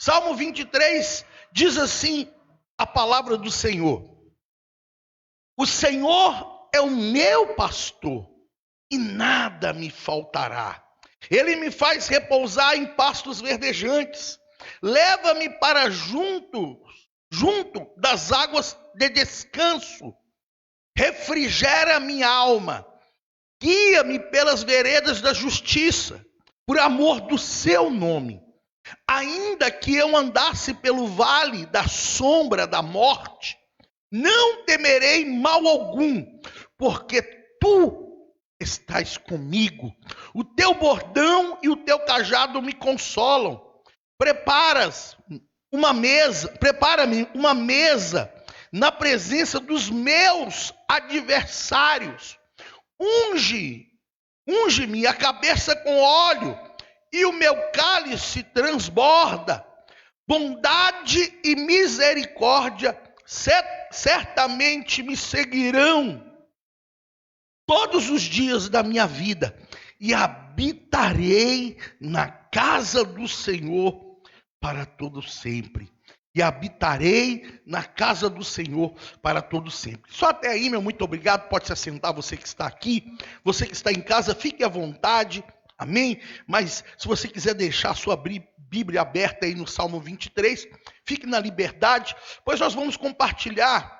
Salmo 23 diz assim a palavra do Senhor: o Senhor é o meu pastor e nada me faltará. Ele me faz repousar em pastos verdejantes, leva-me para junto das águas de descanso, refrigera minha alma, guia-me pelas veredas da justiça, por amor do seu nome. Ainda que eu andasse pelo vale da sombra da morte, não temerei mal algum, porque tu estás comigo. O teu bordão e o teu cajado me consolam. Prepara-me uma mesa na presença dos meus adversários. Unge-me a cabeça com óleo, e o meu cálice transborda. Bondade e misericórdia certamente me seguirão todos os dias da minha vida, e habitarei na casa do Senhor para todo sempre. E habitarei na casa do Senhor para todo sempre. Só até aí, meu muito obrigado. Pode se assentar, você que está aqui. Você que está em casa, fique à vontade. Amém? Mas se você quiser deixar a sua Bíblia aberta aí no Salmo 23, fique na liberdade, pois nós vamos compartilhar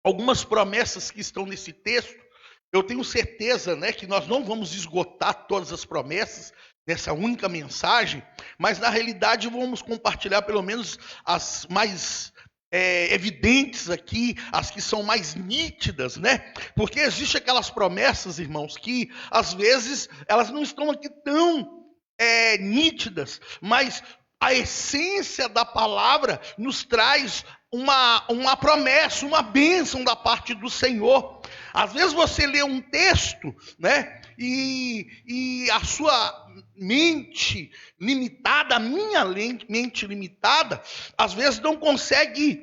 algumas promessas que estão nesse texto. Eu tenho certeza, que nós não vamos esgotar todas as promessas nessa única mensagem, mas na realidade vamos compartilhar pelo menos as mais evidentes aqui, as que são mais nítidas, Porque existem aquelas promessas, irmãos, que às vezes elas não estão aqui tão nítidas, mas a essência da palavra nos traz uma promessa, uma bênção da parte do Senhor. Às vezes você lê um texto, e a sua mente limitada, a minha mente limitada, às vezes não consegue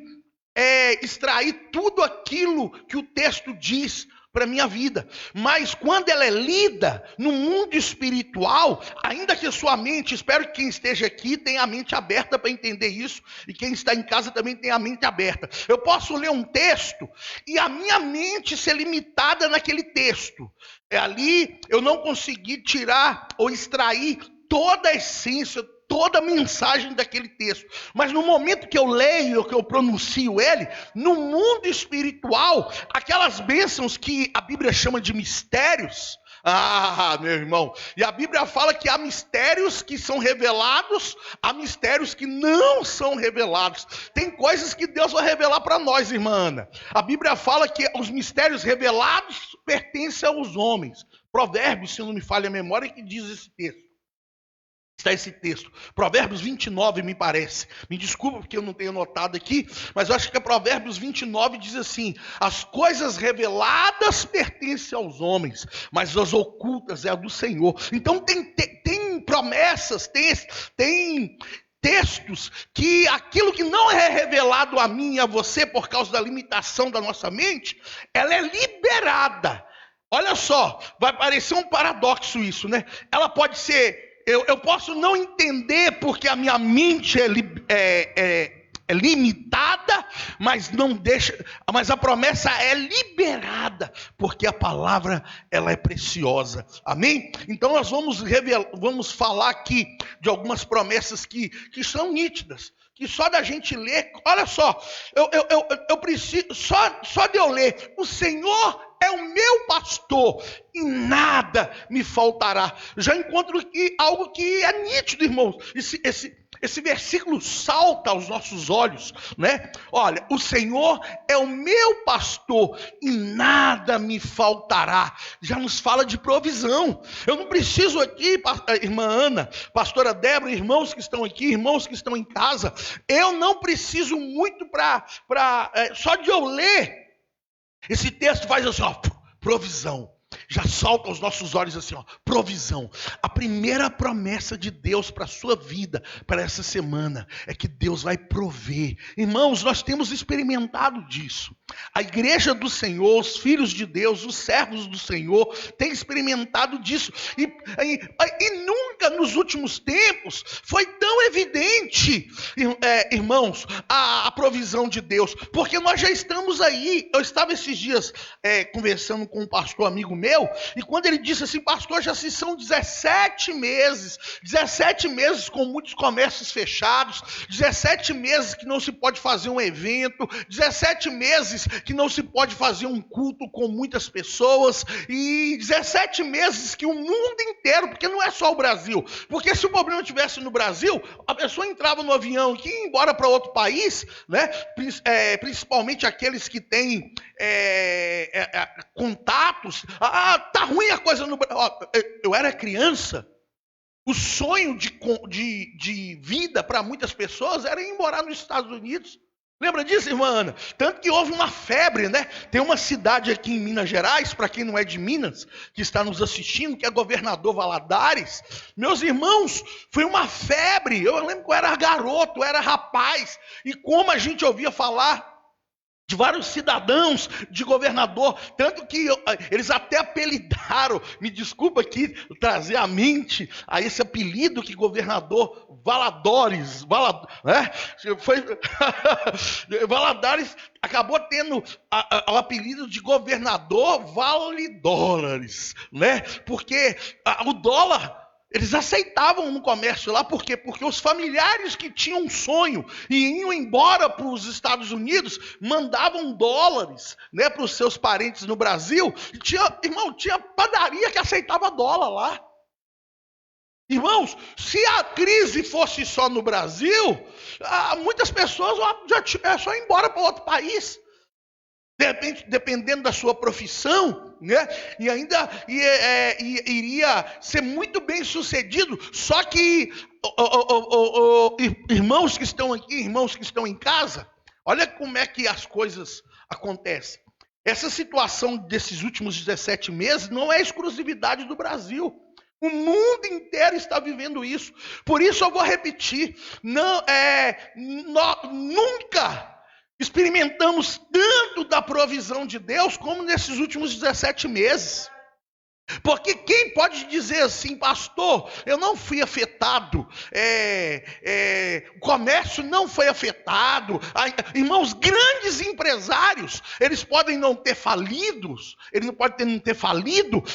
extrair tudo aquilo que o texto diz para a minha vida. Mas quando ela é lida no mundo espiritual, ainda que a sua mente, espero que quem esteja aqui tenha a mente aberta para entender isso, e quem está em casa também tenha a mente aberta. Eu posso ler um texto e a minha mente ser limitada naquele texto. Ali eu não consegui tirar ou extrair toda a essência, toda a mensagem daquele texto. Mas no momento que eu leio, que eu pronuncio ele, no mundo espiritual, aquelas bênçãos que a Bíblia chama de mistérios, meu irmão, e a Bíblia fala que há mistérios que são revelados, há mistérios que não são revelados. Tem coisas que Deus vai revelar para nós, irmã Ana. A Bíblia fala que os mistérios revelados pertencem aos homens. Provérbios, se não me falha a memória, que diz esse texto. Está esse texto, Provérbios 29, me parece. Me desculpa porque eu não tenho anotado aqui, mas eu acho que é Provérbios 29, diz assim: as coisas reveladas pertencem aos homens, mas as ocultas é a do Senhor. Então tem promessas, tem textos que aquilo que não é revelado a mim e a você por causa da limitação da nossa mente, ela é liberada. Olha só, vai parecer um paradoxo isso, Ela pode ser... Eu posso não entender porque a minha mente é limitada, mas a promessa é liberada, porque a palavra ela é preciosa. Amém? Então nós vamos falar aqui de algumas promessas que são nítidas, que só da gente ler. Olha só, eu preciso só de eu ler: o Senhor é o meu pastor e nada me faltará. Já encontro aqui algo que é nítido, irmãos. Esse versículo salta aos nossos olhos, Olha, o Senhor é o meu pastor e nada me faltará. Já nos fala de provisão. Eu não preciso aqui, irmã Ana, pastora Débora, irmãos que estão aqui, irmãos que estão em casa, eu não preciso muito só de eu ler. Esse texto faz assim, provisão. Já salta aos nossos olhos assim, provisão. A primeira promessa de Deus para a sua vida, para essa semana, é que Deus vai prover. Irmãos, nós temos experimentado disso. A igreja do Senhor, os filhos de Deus, os servos do Senhor, têm experimentado disso. E nunca nos últimos tempos foi tão evidente, irmãos, a provisão de Deus, porque nós já estamos aí. Eu estava esses dias conversando com um pastor amigo meu, e quando ele disse assim: pastor, já se são 17 meses com muitos comércios fechados, 17 meses que não se pode fazer um evento, 17 meses que não se pode fazer um culto com muitas pessoas, e 17 meses que o mundo inteiro, porque não é só o Brasil, porque se o problema estivesse no Brasil, a pessoa entrava no avião e ia embora para outro país, né? Principalmente aqueles que têm contatos. Tá ruim a coisa no Brasil. Eu era criança, o sonho de vida para muitas pessoas era ir morar nos Estados Unidos. Lembra disso, irmã Ana? Tanto que houve uma febre, né? Tem uma cidade aqui em Minas Gerais, para quem não é de Minas, que está nos assistindo, que é Governador Valadares. Meus irmãos, foi uma febre. Eu lembro que eu era garoto, eu era rapaz, e como a gente ouvia falar de vários cidadãos de Governador, tanto que eles até apelidaram, me desculpa aqui trazer à mente a esse apelido que Governador Valadares, né? Valadares acabou tendo o apelido de Governador Vale-Dólares, né? Porque o dólar, eles aceitavam no comércio lá, por quê? Porque os familiares que tinham um sonho e iam embora para os Estados Unidos, mandavam dólares, né, para os seus parentes no Brasil. E tinha padaria que aceitava dólar lá. Irmãos, se a crise fosse só no Brasil, muitas pessoas já só ir embora para outro país. De repente, dependendo da sua profissão, né? E ainda iria ser muito bem sucedido. Só que, irmãos que estão aqui, irmãos que estão em casa, olha como é que as coisas acontecem. Essa situação desses últimos 17 meses não é exclusividade do Brasil. O mundo inteiro está vivendo isso. Por isso eu vou repetir, nunca experimentamos tanto da provisão de Deus como nesses últimos 17 meses. Porque quem pode dizer assim: pastor, eu não fui afetado, o comércio não foi afetado. Irmãos, grandes empresários, eles podem não ter falido,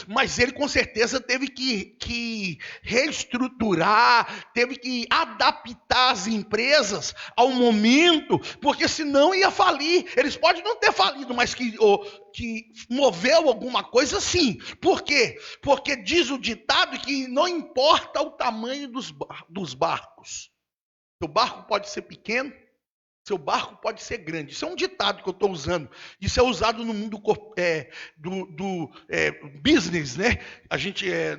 mas ele com certeza teve que reestruturar, teve que adaptar as empresas ao momento, porque senão ia falir. Eles podem não ter falido, mas que moveu alguma coisa, sim. Por quê? Porque diz o ditado que não importa o tamanho dos barcos. Seu barco pode ser pequeno, seu barco pode ser grande. Isso é um ditado que eu estou usando. Isso é usado no mundo do business, né?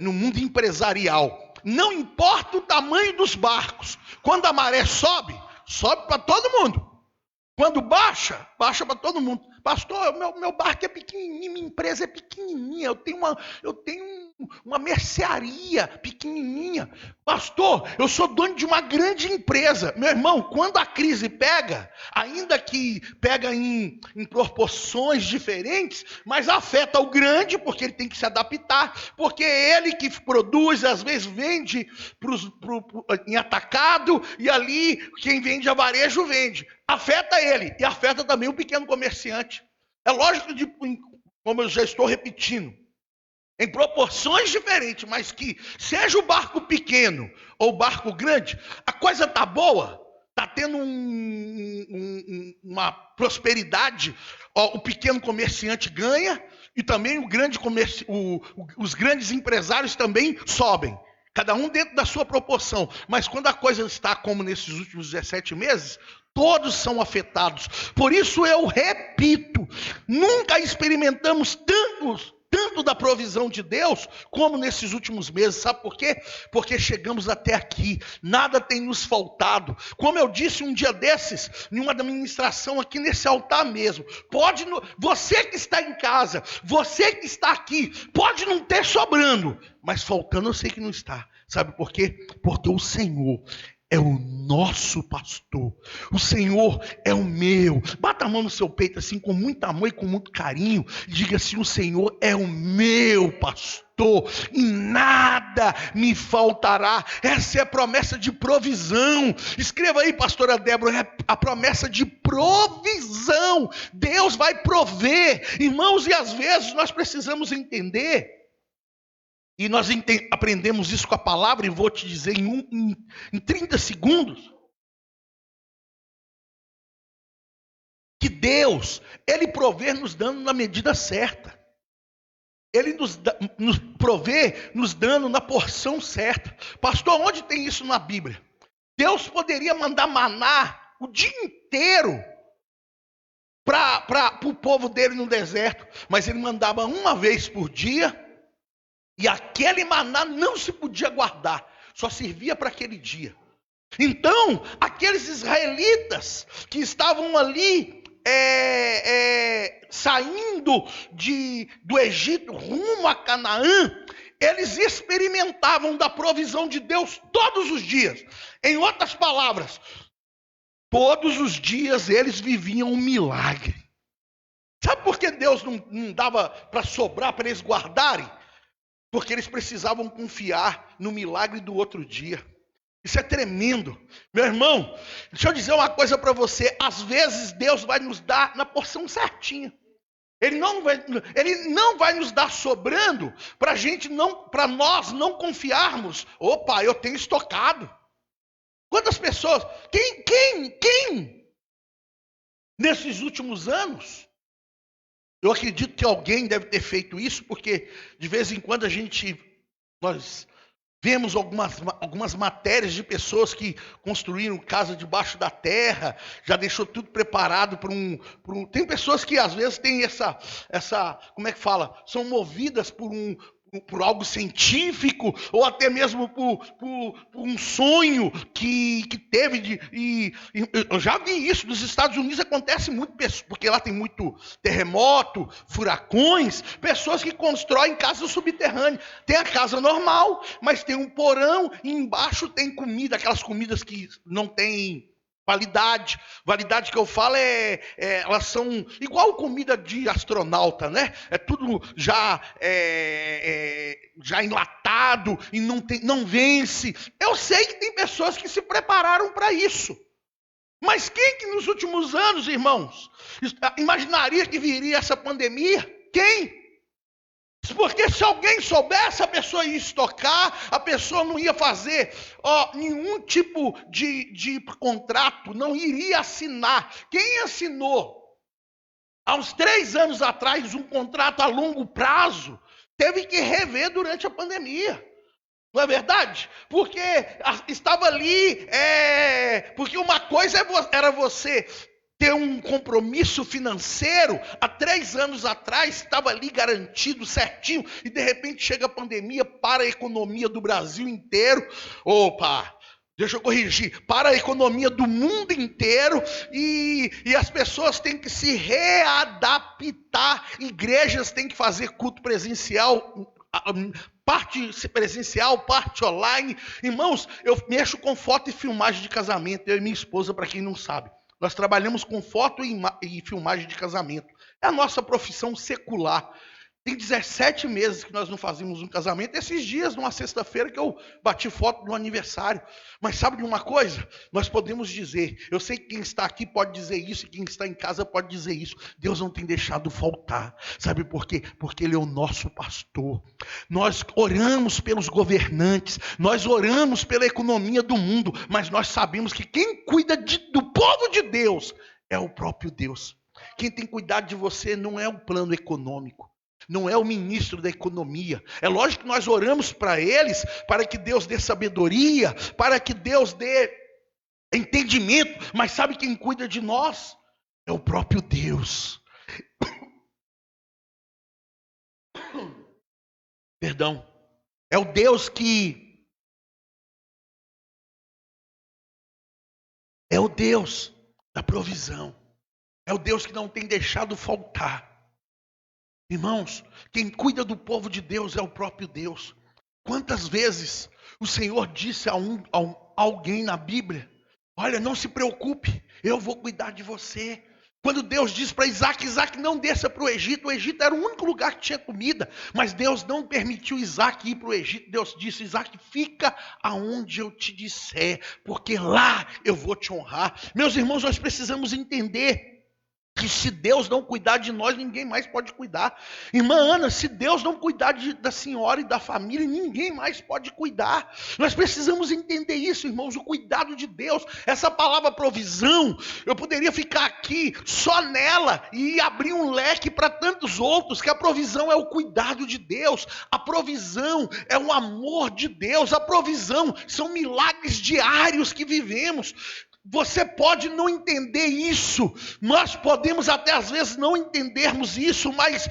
No mundo empresarial. Não importa o tamanho dos barcos. Quando a maré sobe para todo mundo. Quando baixa para todo mundo. Pastor, meu barco é pequenininho, minha empresa é pequenininha, eu tenho uma mercearia pequenininha. Pastor, eu sou dono de uma grande empresa. Meu irmão, quando a crise pega, ainda que pega em proporções diferentes, mas afeta o grande, porque ele tem que se adaptar, porque é ele que produz, às vezes vende em atacado, e ali quem vende a varejo vende. Afeta ele e afeta também o pequeno comerciante. É lógico, como eu já estou repetindo, em proporções diferentes, mas que seja o barco pequeno ou o barco grande, a coisa está boa, está tendo uma prosperidade, o pequeno comerciante ganha e também os grandes empresários também sobem. Cada um dentro da sua proporção. Mas quando a coisa está como nesses últimos 17 meses, todos são afetados. Por isso eu repito, nunca experimentamos tanto da provisão de Deus como nesses últimos meses. Sabe por quê? Porque chegamos até aqui, nada tem nos faltado. Como eu disse um dia desses, em uma ministração aqui nesse altar mesmo, você que está em casa, você que está aqui, pode não ter sobrando, mas faltando eu sei que não está. Sabe por quê? Porque o Senhor, é o nosso pastor. O Senhor é o meu. Bata a mão no seu peito assim com muito amor e com muito carinho. E diga assim: o Senhor é o meu pastor e nada me faltará. Essa é a promessa de provisão. Escreva aí, pastora Débora, é a promessa de provisão. Deus vai prover. Irmãos, e às vezes nós precisamos entender, e nós aprendemos isso com a palavra, e vou te dizer em 30 segundos, que Deus, Ele provê nos dando na medida certa. Ele nos provê nos dando na porção certa. Pastor, onde tem isso na Bíblia? Deus poderia mandar maná o dia inteiro para o povo dele no deserto, mas Ele mandava uma vez por dia, e aquele maná não se podia guardar, só servia para aquele dia. Então, aqueles israelitas que estavam ali saindo do Egito rumo a Canaã, eles experimentavam da provisão de Deus todos os dias. Em outras palavras, todos os dias eles viviam um milagre. Sabe por que Deus não dava para sobrar, para eles guardarem? Porque eles precisavam confiar no milagre do outro dia. Isso é tremendo. Meu irmão, deixa eu dizer uma coisa para você. Às vezes Deus vai nos dar na porção certinha. Ele não vai nos dar sobrando para nós não confiarmos. Opa, eu tenho estocado. Quantas pessoas? Quem nesses últimos anos? Eu acredito que alguém deve ter feito isso, porque de vez em quando nós vemos algumas matérias de pessoas que construíram casa debaixo da terra, já deixou tudo preparado para um... Tem pessoas que às vezes têm essa como é que fala? São movidas por algo científico, ou até mesmo por um sonho que teve. E eu já vi isso. Nos Estados Unidos acontece muito, porque lá tem muito terremoto, furacões, pessoas que constroem casa subterrânea. Tem a casa normal, mas tem um porão e embaixo tem comida, aquelas comidas que não tem validade. Validade que eu falo elas são igual comida de astronauta, né? É tudo já enlatado e não vence. Eu sei que tem pessoas que se prepararam para isso. Mas quem que nos últimos anos, irmãos, imaginaria que viria essa pandemia? Quem? Porque se alguém soubesse, a pessoa ia estocar, a pessoa não ia fazer nenhum tipo de contrato, não iria assinar. Quem assinou há uns 3 anos atrás um contrato a longo prazo, teve que rever durante a pandemia. Não é verdade? Porque estava ali, porque uma coisa era você ter um compromisso financeiro, há 3 anos atrás, estava ali garantido, certinho, e de repente chega a pandemia, para a economia do Brasil inteiro. Opa, deixa eu corrigir, para a economia do mundo inteiro, e as pessoas têm que se readaptar, igrejas têm que fazer culto presencial, parte presencial, parte online. Irmãos, eu mexo com foto e filmagem de casamento, eu e minha esposa, para quem não sabe. Nós trabalhamos com foto e filmagem de casamento. É a nossa profissão secular. Tem 17 meses que nós não fazíamos um casamento. Esses dias, numa sexta-feira, que eu bati foto do aniversário. Mas sabe de uma coisa? Nós podemos dizer, eu sei que quem está aqui pode dizer isso, e quem está em casa pode dizer isso. Deus não tem deixado faltar. Sabe por quê? Porque Ele é o nosso pastor. Nós oramos pelos governantes, nós oramos pela economia do mundo, mas nós sabemos que quem cuida do povo de Deus é o próprio Deus. Quem tem cuidado de você não é o plano econômico. Não é o ministro da economia. É lógico que nós oramos para eles, para que Deus dê sabedoria, para que Deus dê entendimento. Mas sabe quem cuida de nós? É o próprio Deus. Perdão. É o Deus que... É o Deus da provisão. É o Deus que não tem deixado faltar. Irmãos, quem cuida do povo de Deus é o próprio Deus. Quantas vezes O Senhor disse a alguém na Bíblia: olha, não se preocupe, eu vou cuidar de você. Quando Deus disse para Isaac: Isaac, não desça para o Egito era o único lugar que tinha comida, mas Deus não permitiu Isaac ir para o Egito. Deus disse: Isaac, fica aonde eu te disser, porque lá eu vou te honrar. Meus irmãos, nós precisamos entender que se Deus não cuidar de nós, ninguém mais pode cuidar. Irmã Ana, se Deus não cuidar da senhora e da família, ninguém mais pode cuidar. Nós precisamos entender isso, irmãos, o cuidado de Deus. Essa palavra provisão, eu poderia ficar aqui só nela e abrir um leque para tantos outros, que a provisão é o cuidado de Deus, a provisão é o amor de Deus, a provisão são milagres diários que vivemos. Você pode não entender isso, nós podemos até às vezes não entendermos isso, mas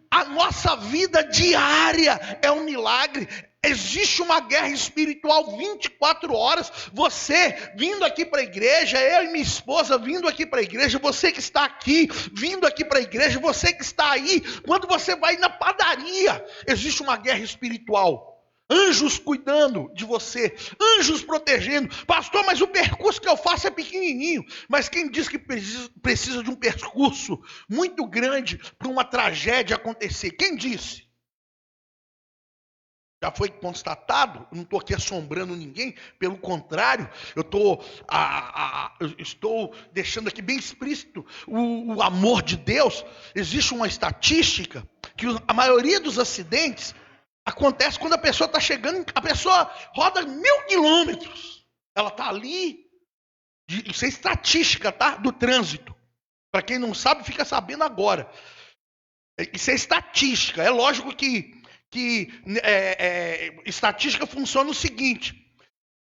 a nossa vida diária é um milagre. Existe uma guerra espiritual 24 horas, você vindo aqui para a igreja, eu e minha esposa vindo aqui para a igreja, você que está aqui, vindo aqui para a igreja, você que está aí, quando você vai na padaria, existe uma guerra espiritual. Anjos cuidando de você, anjos protegendo. Pastor, mas o percurso que eu faço é pequenininho. Mas quem diz que precisa de um percurso muito grande para uma tragédia acontecer? Quem disse? Já foi constatado, eu não estou aqui assombrando ninguém, pelo contrário, eu estou deixando aqui bem explícito o amor de Deus. Existe uma estatística que a maioria dos acidentes acontece quando a pessoa está chegando, a pessoa roda 1000 quilômetros. Ela está ali, isso é estatística, tá? Do trânsito. Para quem não sabe, fica sabendo agora. Isso é estatística. É lógico que estatística funciona o seguinte: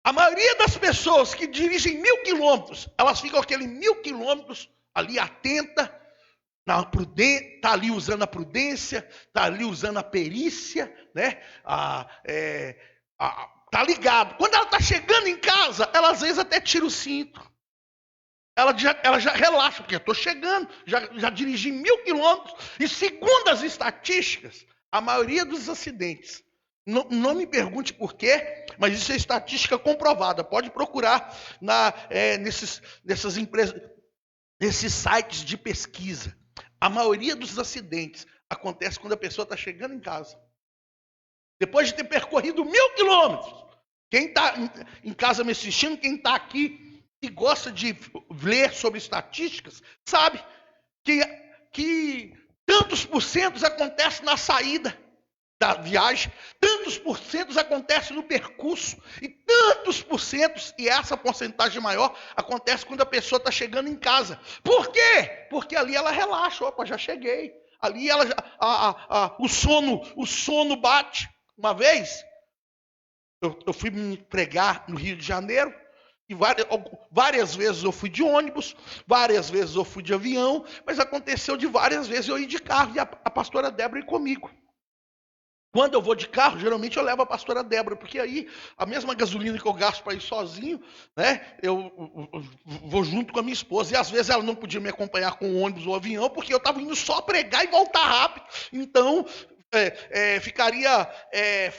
a maioria das pessoas que dirigem 1000 quilômetros, elas ficam aquele 1000 quilômetros ali atenta, está ali usando a prudência, está ali usando a perícia, né? Tá ligado. Quando ela está chegando em casa, ela às vezes até tira o cinto. Ela já relaxa, porque eu estou chegando, já dirigi 1000 quilômetros, e segundo as estatísticas, a maioria dos acidentes, não me pergunte por quê, mas isso é estatística comprovada, pode procurar nessas empresas, nesses sites de pesquisa. A maioria dos acidentes acontece quando a pessoa está chegando em casa. Depois de ter percorrido 1000 quilômetros. Quem está em casa me assistindo, quem está aqui e gosta de ler sobre estatísticas, sabe que tantos porcentos acontece na saída da viagem, tantos porcentos acontece no percurso, e tantos porcentos, e essa porcentagem maior, acontece quando a pessoa está chegando em casa. Por quê? Porque ali ela relaxa, opa, já cheguei. Ali o sono bate. Uma vez, eu fui me pregar no Rio de Janeiro, e várias vezes eu fui de ônibus, várias vezes eu fui de avião, mas aconteceu de várias vezes eu ir de carro, e a pastora Débora ir comigo. Quando eu vou de carro, geralmente eu levo a pastora Débora, porque aí a mesma gasolina que eu gasto para ir sozinho, né, eu vou junto com a minha esposa. E às vezes ela não podia me acompanhar com o ônibus ou o avião, porque eu estava indo só pregar e voltar rápido. Então, ficaria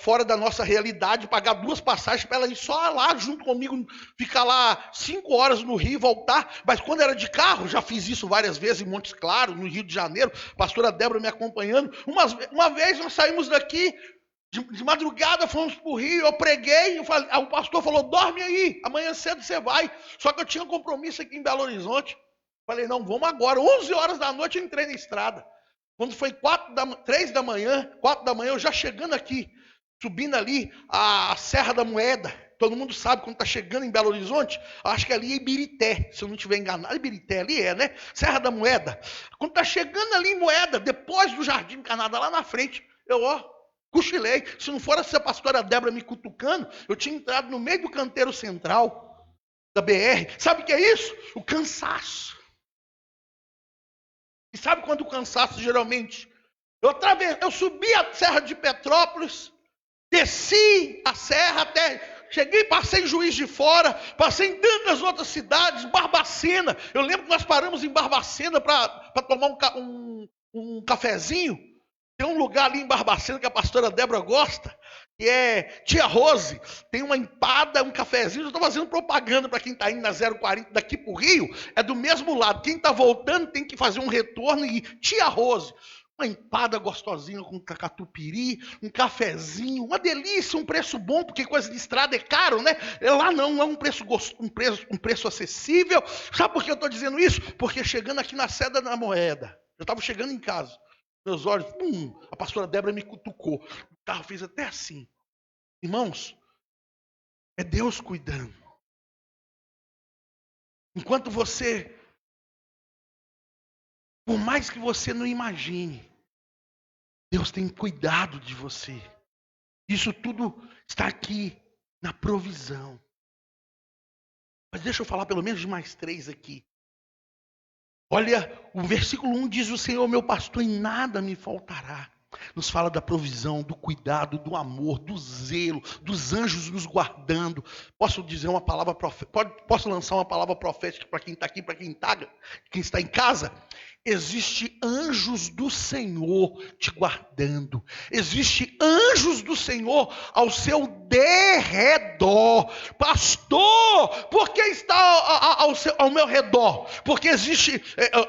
fora da nossa realidade pagar 2 passagens para ela ir só lá junto comigo, ficar lá 5 horas no Rio e voltar. Mas quando era de carro, já fiz isso várias vezes em Montes Claros, no Rio de Janeiro, a pastora Débora me acompanhando. Uma vez nós saímos daqui de madrugada, fomos para o Rio, eu preguei, o pastor falou: dorme aí, amanhã cedo você vai. Só que eu tinha um compromisso aqui em Belo Horizonte. Falei: não, vamos agora. 11 horas da noite eu entrei na estrada. Quando foi 4 da manhã, eu já chegando aqui, subindo ali a Serra da Moeda. Todo mundo sabe quando está chegando em Belo Horizonte, acho que ali é Ibirité, se eu não estiver enganado. Ibirité ali né? Serra da Moeda. Quando está chegando ali em Moeda, depois do Jardim Canadá, lá na frente, eu cochilei. Se não fosse a pastora Débora me cutucando, eu tinha entrado no meio do canteiro central da BR. Sabe o que é isso? O cansaço. E sabe quando o cansaço geralmente? Eu subi a Serra de Petrópolis, desci a serra até... Cheguei, passei em Juiz de Fora, passei em tantas outras cidades, Barbacena. Eu lembro que nós paramos em Barbacena para tomar um cafezinho. Tem um lugar ali em Barbacena que a pastora Débora gosta, que é Tia Rose, tem uma empada, um cafezinho. Eu estou fazendo propaganda para quem está indo na 040 daqui para o Rio, é do mesmo lado. Quem está voltando tem que fazer um retorno e Tia Rose. Uma empada gostosinha com catupiry, um cafezinho, uma delícia, um preço bom, porque coisa de estrada é caro, né? Lá não é um preço acessível. Sabe por que eu estou dizendo isso? Porque chegando aqui na Seda da Moeda, eu estava chegando em casa, meus olhos, a pastora Débora me cutucou. O carro fez até assim. Irmãos, é Deus cuidando. Enquanto você, por mais que você não imagine, Deus tem cuidado de você. Isso tudo está aqui na provisão. Mas deixa eu falar pelo menos de mais 3 aqui. Olha, o versículo 1 diz: o Senhor meu pastor, em nada me faltará. Nos fala da provisão, do cuidado, do amor, do zelo, dos anjos nos guardando. Posso dizer uma palavra profética? Posso lançar uma palavra profética para quem está aqui, para quem está em casa? Existe anjos do Senhor te guardando. Existe anjos do Senhor ao seu derredor. Pastor, por que está ao meu redor? Porque existe,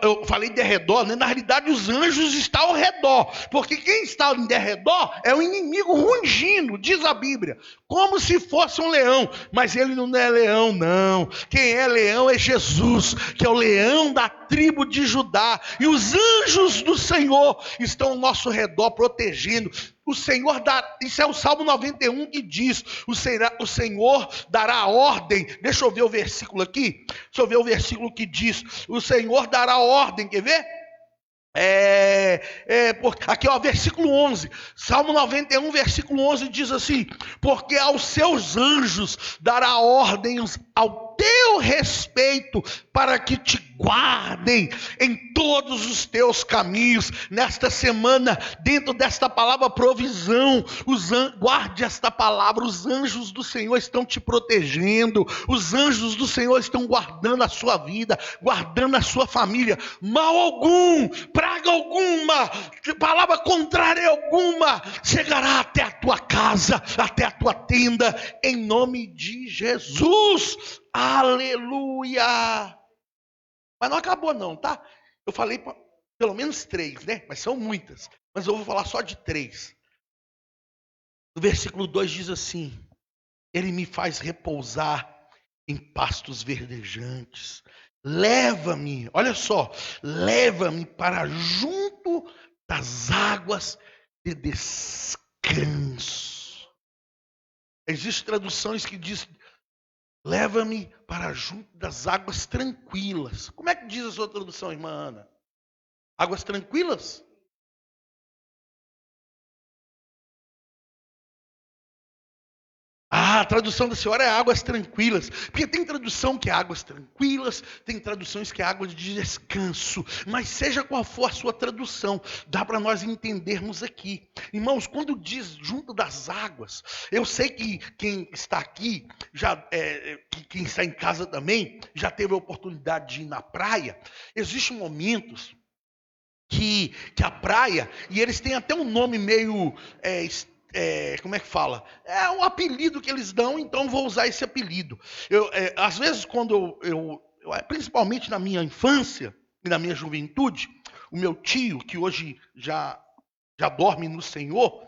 eu falei derredor, né? Na realidade os anjos estão ao redor. Porque quem está em derredor é o inimigo rugindo, diz a Bíblia. Como se fosse um leão. Mas ele não é leão, não. Quem é leão é Jesus, que é o leão da tribo de Judá. E os anjos do Senhor estão ao nosso redor protegendo. O Senhor dá, isso é o Salmo 91 que diz: o Senhor dará ordem. Deixa eu ver o versículo aqui. Deixa eu ver o versículo que diz: o Senhor dará ordem. Quer ver? Aqui ó, versículo 11, Salmo 91, versículo 11 diz assim: porque aos seus anjos dará ordens ao teu respeito, para que te guardem em todos os teus caminhos. Nesta semana, dentro desta palavra provisão, guarde esta palavra. Os anjos do Senhor estão te protegendo, os anjos do Senhor estão guardando a sua vida, guardando a sua família. Mal algum, praga alguma, palavra contrária alguma chegará até a tua casa, até a tua tenda, em nome de Jesus. Aleluia! Mas não acabou não, tá? Eu falei pelo menos 3, né? Mas são muitas. Mas eu vou falar só de 3. No versículo 2 diz assim: ele me faz repousar em pastos verdejantes. Leva-me, olha só, leva-me para junto das águas de descanso. Existem traduções que dizem: leva-me para junto das águas tranquilas. Como é que diz a sua tradução, irmã Ana? Águas tranquilas? A tradução da senhora é águas tranquilas. Porque tem tradução que é águas tranquilas, tem traduções que é águas de descanso. Mas seja qual for a sua tradução, dá para nós entendermos aqui. Irmãos, quando diz junto das águas, eu sei que quem está aqui, quem está em casa também, já teve a oportunidade de ir na praia. Existem momentos que a praia, e eles têm até um nome meio... como é que fala? É um apelido que eles dão, então vou usar esse apelido. Às vezes, quando principalmente na minha infância e na minha juventude, o meu tio, que hoje já dorme no Senhor,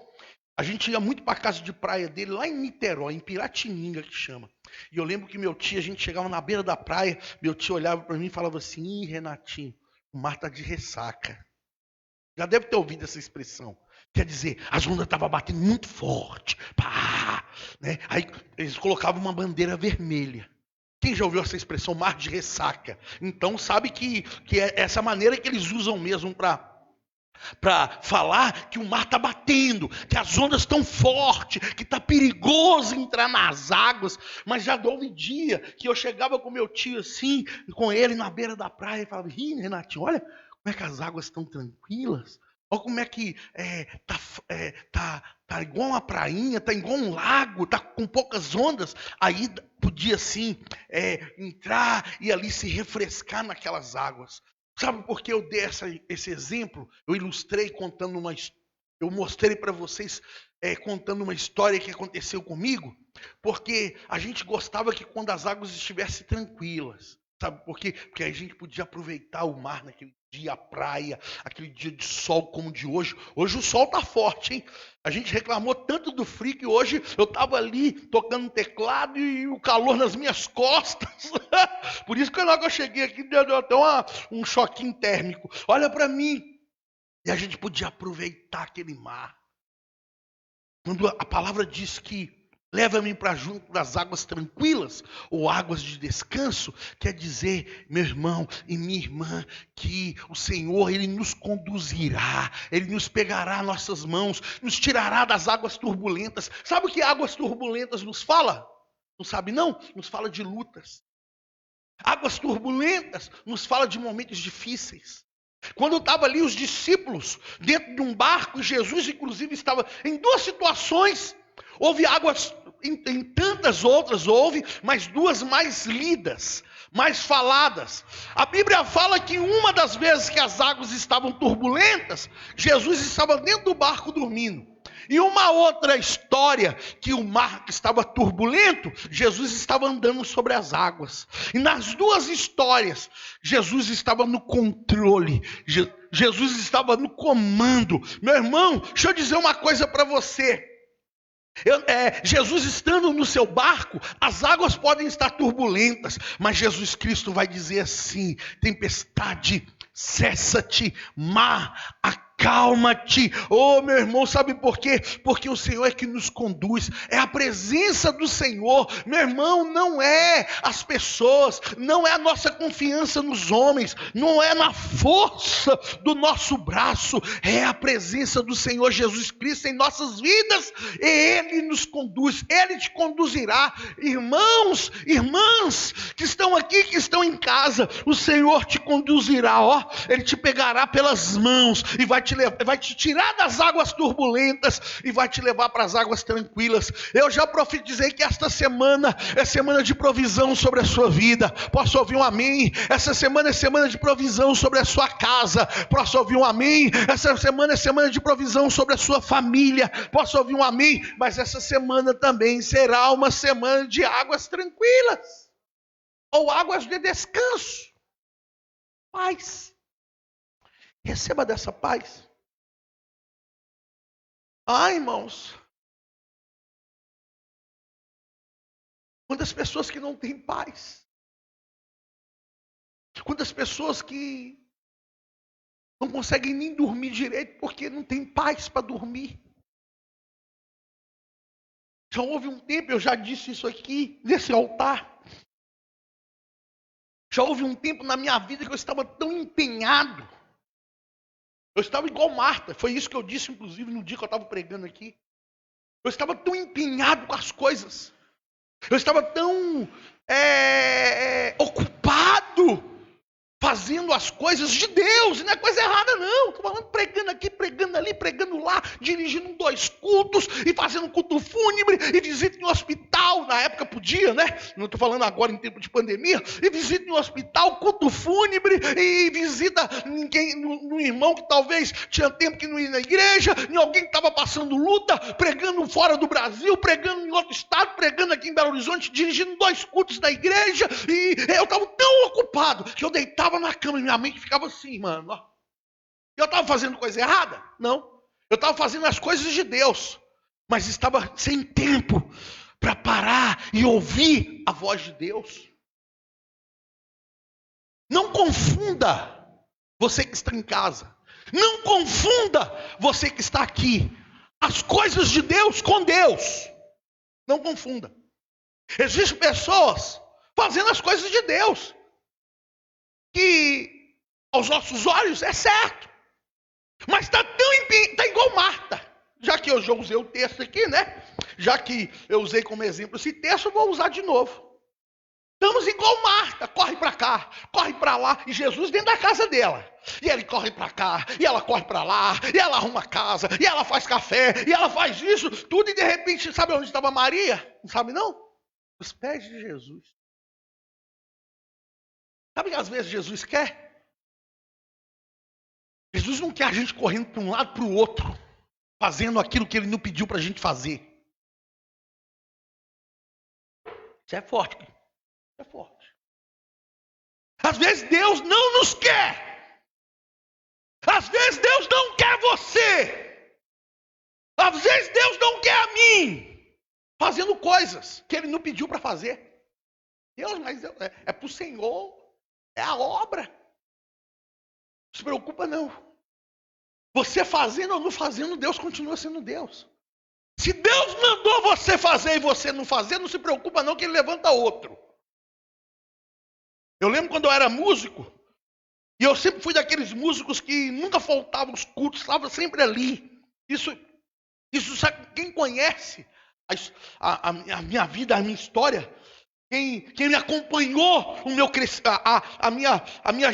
a gente ia muito para a casa de praia dele, lá em Niterói, em Piratininga, que chama. E eu lembro que meu tio, a gente chegava na beira da praia, meu tio olhava para mim e falava assim: ih, Renatinho, o mar está de ressaca. Já deve ter ouvido essa expressão. Quer dizer, as ondas estavam batendo muito forte. Pá, né? Aí eles colocavam uma bandeira vermelha. Quem já ouviu essa expressão, mar de ressaca? Então sabe que é essa maneira que eles usam mesmo para falar que o mar está batendo, que as ondas estão fortes, que está perigoso entrar nas águas. Mas já houve dia que eu chegava com meu tio assim, com ele na beira da praia, e falava: ih, Renatinho, olha como é que as águas estão tranquilas. Olha como é que tá igual uma prainha, tá igual um lago, tá com poucas ondas. Aí podia sim entrar e ali se refrescar naquelas águas. Sabe por que eu dei esse exemplo? Eu ilustrei contando Eu mostrei para vocês contando uma história que aconteceu comigo, porque a gente gostava que quando as águas estivessem tranquilas. Sabe por quê? Porque a gente podia aproveitar o mar naquele dia, a praia, aquele dia de sol como o de hoje. Hoje o sol tá forte, hein? A gente reclamou tanto do frio que hoje eu estava ali tocando teclado e o calor nas minhas costas. Por isso que logo eu cheguei aqui, deu até um choquinho térmico. Olha para mim. E a gente podia aproveitar aquele mar. Quando a palavra diz que leva-me para junto das águas tranquilas, ou águas de descanso, quer dizer, meu irmão e minha irmã, que o Senhor, Ele nos conduzirá, Ele nos pegará nossas mãos, nos tirará das águas turbulentas. Sabe o que águas turbulentas nos fala? Não sabe não? Nos fala de lutas. Águas turbulentas nos fala de momentos difíceis. Quando estavam ali os discípulos dentro de um barco, Jesus inclusive estava em duas situações. Houve águas, em tantas outras houve, mas duas mais lidas, mais faladas. A Bíblia fala que uma das vezes que as águas estavam turbulentas, Jesus estava dentro do barco dormindo. E uma outra história, que o mar estava turbulento, Jesus estava andando sobre as águas. E nas duas histórias, Jesus estava no controle, Jesus estava no comando. Meu irmão, deixa eu dizer uma coisa para você. Jesus estando no seu barco, as águas podem estar turbulentas, mas Jesus Cristo vai dizer assim: tempestade, cessa-te, mar, acalma-te. Oh, meu irmão, sabe por quê? Porque o Senhor é que nos conduz, é a presença do Senhor. Meu irmão, não é as pessoas, não é a nossa confiança nos homens, não é na força do nosso braço, é a presença do Senhor Jesus Cristo em nossas vidas, e Ele nos conduz, Ele te conduzirá. Irmãos, irmãs que estão aqui, que estão em casa, o Senhor te conduzirá, ó, Ele te pegará pelas mãos e vai te tirar das águas turbulentas e vai te levar para as águas tranquilas. Eu já profetizei que esta semana é semana de provisão sobre a sua vida. Posso ouvir um amém? Essa semana é semana de provisão sobre a sua casa. Posso ouvir um amém? Essa semana é semana de provisão sobre a sua família. Posso ouvir um amém? Mas essa semana também será uma semana de águas tranquilas, ou águas de descanso. Paz. Receba dessa paz. Irmãos, quantas pessoas que não têm paz, quantas pessoas que não conseguem nem dormir direito porque não tem paz para dormir. Já houve um tempo, eu já disse isso aqui nesse altar, já houve um tempo na minha vida que eu estava tão empenhado. Eu estava igual Marta, foi isso que eu disse, inclusive, no dia que eu estava pregando aqui. Eu estava tão empenhado com as coisas. Eu estava tão ocupado fazendo as coisas de Deus. E não é coisa errada, não. Estou falando pregando aqui, pregando ali, pregando lá, dirigindo 2 cultos e fazendo culto fúnebre e visita em hospital. Na época podia, né? Não estou falando agora em tempo de pandemia. E visita em hospital, culto fúnebre e visita no irmão que talvez tinha tempo que não ia na igreja, em alguém que estava passando luta, pregando fora do Brasil, pregando em outro estado, pregando aqui em Belo Horizonte, dirigindo 2 cultos da igreja. E eu estava tão ocupado que eu deitava na cama e minha mente ficava assim, mano. Eu estava fazendo coisa errada? Não. Eu estava fazendo as coisas de Deus, mas estava sem tempo para parar e ouvir a voz de Deus. Não confunda você que está em casa. Não confunda você que está aqui. As coisas de Deus com Deus. Não confunda. Existem pessoas fazendo as coisas de Deus que aos nossos olhos é certo, mas está igual Marta. Já que eu já usei o texto aqui, né? Já que eu usei como exemplo esse texto, eu vou usar de novo. Estamos igual Marta, corre para cá, corre para lá, e Jesus dentro da casa dela. E ele corre para cá, e ela corre para lá, e ela arruma a casa, e ela faz café, e ela faz isso, tudo, e de repente, sabe onde estava Maria? Não sabe não? Os pés de Jesus. Sabe o que às vezes Jesus quer? Jesus não quer a gente correndo para um lado para o outro. fazendo aquilo que ele não pediu para a gente fazer. Isso é forte. Isso é forte. Às vezes Deus não nos quer. Às vezes Deus não quer você. Às vezes Deus não quer a mim. Fazendo coisas que ele não pediu para fazer. Deus, mas é para o Senhor. É a obra. Não se preocupa não. Você fazendo ou não fazendo, Deus continua sendo Deus. Se Deus mandou você fazer e você não fazer, não se preocupa não que ele levanta outro. Eu lembro quando eu era músico, e eu sempre fui daqueles músicos que nunca faltavam os cultos, estava sempre ali. Isso sabe, quem conhece a minha vida, a minha história, quem me acompanhou, a minha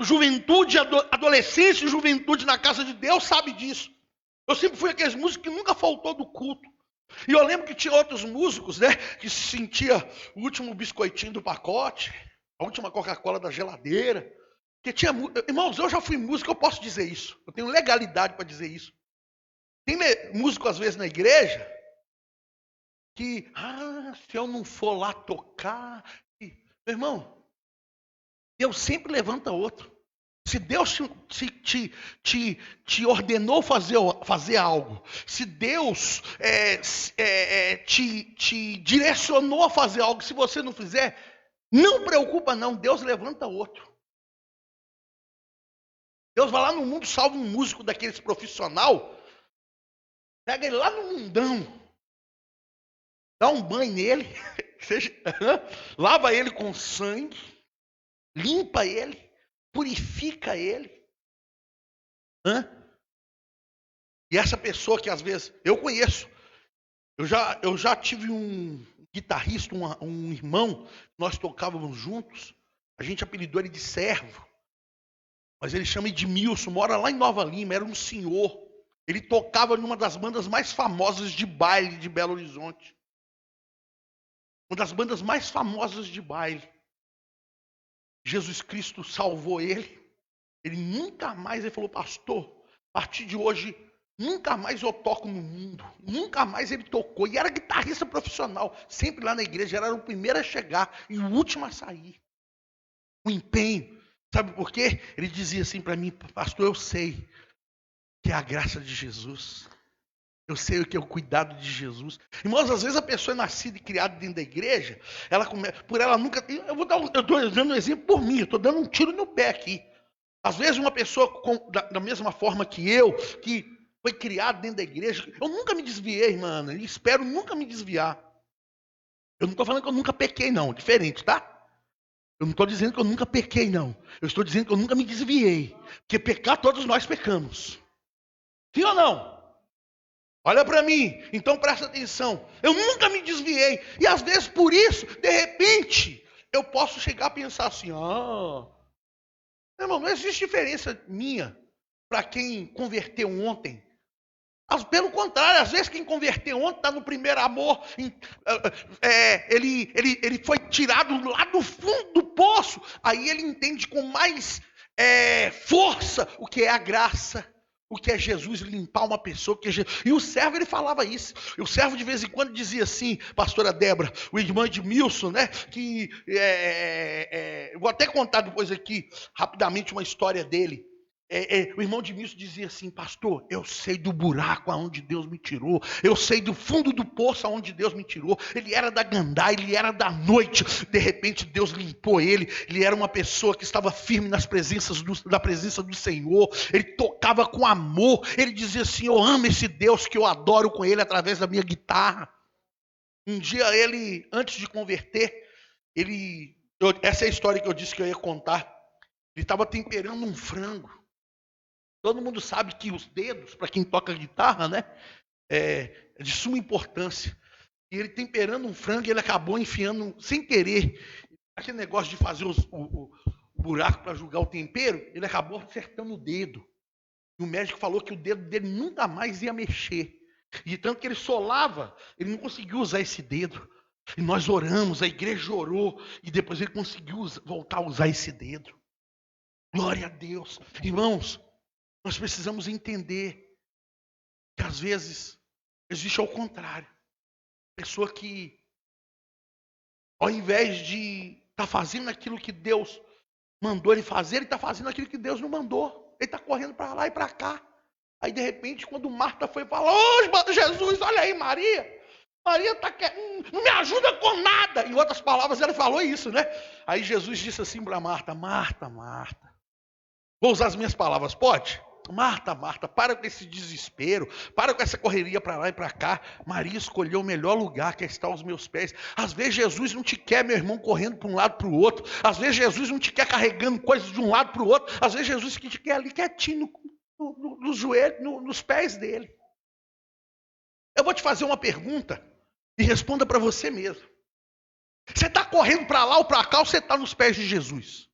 juventude, adolescência e juventude na casa de Deus, sabe disso. Eu sempre fui aqueles músicos que nunca faltou do culto. E eu lembro que tinha outros músicos, né, que se sentia o último biscoitinho do pacote, a última Coca-Cola da geladeira. Que tinha, irmãos, eu já fui músico, eu posso dizer isso. Eu tenho legalidade para dizer isso. Tem músico às vezes na igreja que, se eu não for lá tocar, meu irmão, Deus sempre levanta outro. Se Deus te ordenou fazer algo, se Deus te direcionou a fazer algo, se você não fizer, não preocupa não, Deus levanta outro. Deus vai lá no mundo, salva um músico daqueles profissional, pega ele lá no mundão, dá um banho nele, lava ele com sangue, limpa ele, purifica ele. E essa pessoa que às vezes eu conheço, eu já tive um guitarrista, um irmão, nós tocávamos juntos, a gente apelidou ele de servo, mas ele chama Edmilson, mora lá em Nova Lima, era um senhor. Ele tocava numa das bandas mais famosas de baile de Belo Horizonte. Uma das bandas mais famosas de baile. Jesus Cristo salvou ele. Ele nunca mais, ele falou, pastor, a partir de hoje, nunca mais eu toco no mundo. Nunca mais ele tocou. E era guitarrista profissional. Sempre lá na igreja, era o primeiro a chegar e o último a sair. O empenho. Sabe por quê? Ele dizia assim para mim, pastor, eu sei que é a graça de Jesus. Eu sei o que é o cuidado de Jesus. Irmãos, às vezes a pessoa é nascida e criada dentro da igreja, por ela nunca... Eu estou dando um exemplo por mim, eu estou dando um tiro no pé aqui. Às vezes uma pessoa da mesma forma que eu, que foi criado dentro da igreja, eu nunca me desviei, mano, e espero nunca me desviar. Eu não estou falando que eu nunca pequei, não, diferente, tá? Eu não estou dizendo que eu nunca pequei, não. Eu estou dizendo que eu nunca me desviei. Porque pecar, todos nós pecamos. Sim ou não? Olha para mim. Então presta atenção. Eu nunca me desviei. E às vezes por isso, de repente, eu posso chegar a pensar assim, irmão, não existe diferença minha para quem converteu ontem. Pelo contrário, às vezes quem converteu ontem está no primeiro amor, ele foi tirado lá do fundo do poço, aí ele entende com mais força o que é a graça, o que é Jesus limpar uma pessoa. E o servo, ele falava isso. O servo de vez em quando dizia assim, pastora Débora, o irmão Edmilson, né, que vou até contar depois aqui rapidamente uma história dele. O irmão Edmilson dizia assim, pastor, eu sei do buraco aonde Deus me tirou, eu sei do fundo do poço aonde Deus me tirou. Ele era da gandaia, ele era da noite, de repente Deus limpou ele era uma pessoa que estava firme na presença do Senhor, ele tocava com amor, ele dizia assim, eu amo esse Deus que eu adoro com ele através da minha guitarra. Um dia ele, antes de converter, essa é a história que eu disse que eu ia contar, ele estava temperando um frango. Todo mundo sabe que os dedos, para quem toca guitarra, né, é de suma importância. E ele temperando um frango, ele acabou enfiando, sem querer, aquele negócio de fazer o buraco para jogar o tempero, ele acabou acertando o dedo. E o médico falou que o dedo dele nunca mais ia mexer. E tanto que ele solava, ele não conseguiu usar esse dedo. E nós oramos, a igreja orou, e depois ele conseguiu voltar a usar esse dedo. Glória a Deus. Irmãos, nós precisamos entender Que às vezes existe ao contrário. Pessoa que, ao invés de estar fazendo aquilo que Deus mandou ele fazer, ele está fazendo aquilo que Deus não mandou. Ele está correndo para lá e para cá. Aí, de repente, quando Marta foi falar, ô Jesus, olha aí, Maria está não me ajuda com nada. Em outras palavras, ela falou isso, né? Aí Jesus disse assim para Marta, Marta, vou usar as minhas palavras, pode? Marta, para com esse desespero, para com essa correria para lá e para cá. Maria escolheu o melhor lugar, que está aos meus pés. Às vezes Jesus não te quer, meu irmão, correndo para um lado para o outro. Às vezes Jesus não te quer carregando coisas de um lado para o outro. Às vezes Jesus te quer ali quietinho nos joelhos, nos pés dele. Eu vou te fazer uma pergunta e responda para você mesmo. Você está correndo para lá ou para cá ou você está nos pés de Jesus?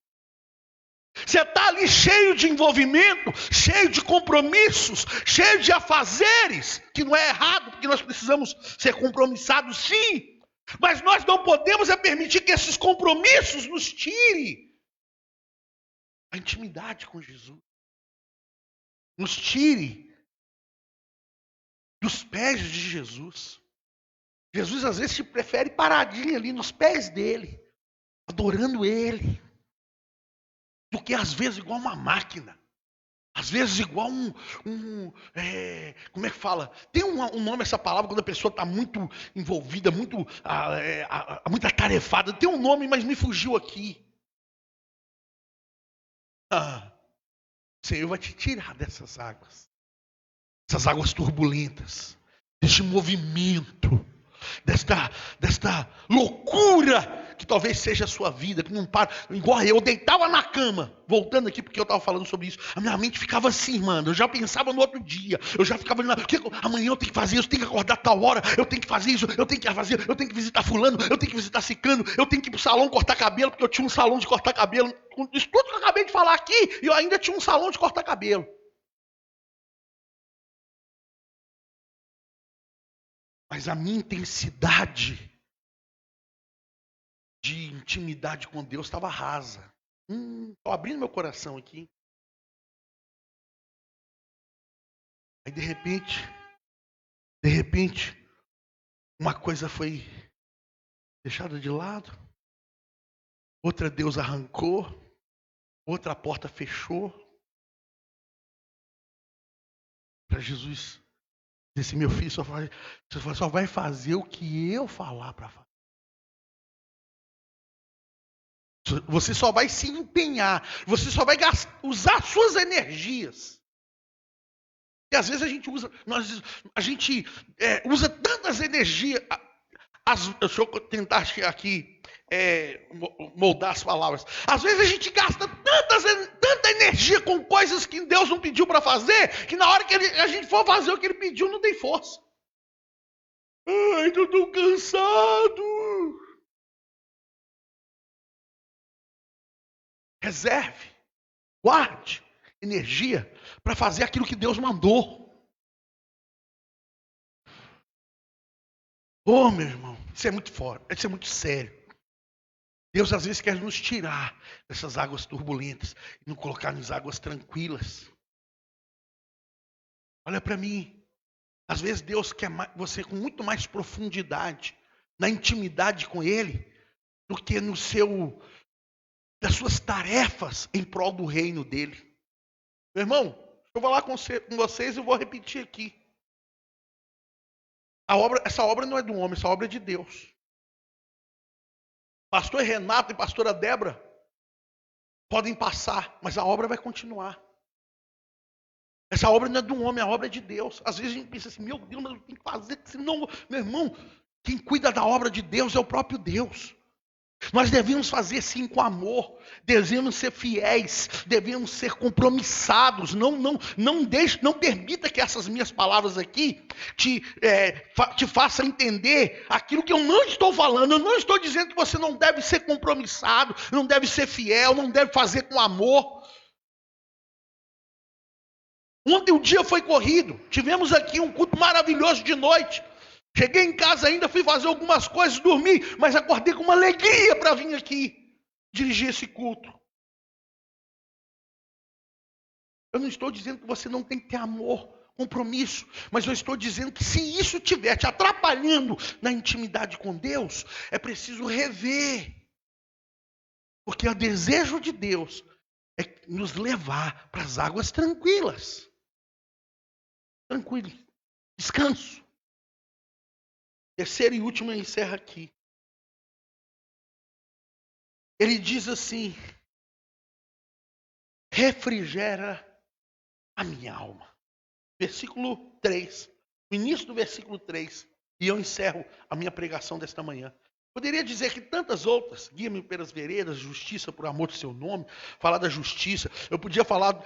Você está ali cheio de envolvimento, cheio de compromissos, cheio de afazeres, que não é errado, porque nós precisamos ser compromissados sim, mas nós não podemos permitir que esses compromissos nos tirem a intimidade com Jesus, nos tire dos pés de Jesus. Jesus às vezes te prefere paradinho ali nos pés dele, adorando ele, do que às vezes igual uma máquina. Às vezes igual como é que fala? Tem um nome essa palavra quando a pessoa está muito envolvida, muito atarefada. Tem um nome, mas me fugiu aqui. O Senhor vai te tirar dessas águas. Essas águas turbulentas. Deste movimento. Desta loucura que talvez seja a sua vida, que não para, igual eu deitava na cama, voltando aqui porque eu estava falando sobre isso, a minha mente ficava assim, mano, eu já pensava no outro dia, eu já ficava, amanhã eu tenho que fazer isso, eu tenho que acordar tal hora, eu tenho que fazer isso, eu tenho que fazer, eu tenho que visitar fulano, eu tenho que visitar ciclano, eu tenho que ir pro salão cortar cabelo, porque eu tinha um salão de cortar cabelo, isso tudo que eu acabei de falar aqui, e eu ainda tinha um salão de cortar cabelo. Mas a minha intensidade de intimidade com Deus estava rasa. Estou abrindo meu coração aqui. Aí de repente, uma coisa foi deixada de lado, outra Deus arrancou, outra porta fechou. Para Jesus dizer assim, meu filho, só vai fazer o que eu falar para fazer. Você só vai se empenhar, você só vai usar suas energias. E às vezes a gente usa tantas energias. Deixa eu tentar aqui moldar as palavras. Às vezes a gente gasta tanta energia com coisas que Deus não pediu para fazer, que na hora que a gente for fazer o que Ele pediu, não tem força. Ai, eu estou cansado. Reserve, guarde energia para fazer aquilo que Deus mandou. Oh, meu irmão, isso é muito forte, isso é muito sério. Deus às vezes quer nos tirar dessas águas turbulentas e nos colocar nas águas tranquilas. Olha para mim, às vezes Deus quer você com muito mais profundidade, na intimidade com Ele, do que das suas tarefas em prol do reino dele. Meu irmão, eu vou lá com vocês e eu vou repetir aqui. Essa obra não é do homem, essa obra é de Deus. Pastor Renato e pastora Débora podem passar, mas a obra vai continuar. Essa obra não é do homem, a obra é de Deus. Às vezes a gente pensa assim, meu Deus, mas eu tenho que fazer, senão, meu irmão, quem cuida da obra de Deus é o próprio Deus. Nós devemos fazer sim com amor, devemos ser fiéis, devemos ser compromissados. Não permita que essas minhas palavras aqui te façam entender aquilo que eu não estou falando. Eu não estou dizendo que você não deve ser compromissado, não deve ser fiel, não deve fazer com amor. Ontem o dia foi corrido, tivemos aqui um culto maravilhoso de noite. Cheguei em casa ainda, fui fazer algumas coisas, dormi, mas acordei com uma alegria para vir aqui dirigir esse culto. Eu não estou dizendo que você não tem que ter amor compromisso. Mas eu estou dizendo que se isso estiver te atrapalhando na intimidade com Deus, é preciso rever. Porque o desejo de Deus é nos levar para as águas tranquilas. Tranquilo. Descanso. Terceiro e último, eu encerro aqui. Ele diz assim: refrigera a minha alma. Versículo 3. O início do versículo 3. E eu encerro a minha pregação desta manhã. Poderia dizer que tantas outras, guia-me pelas veredas, justiça por amor do seu nome, falar da justiça. Eu podia falar,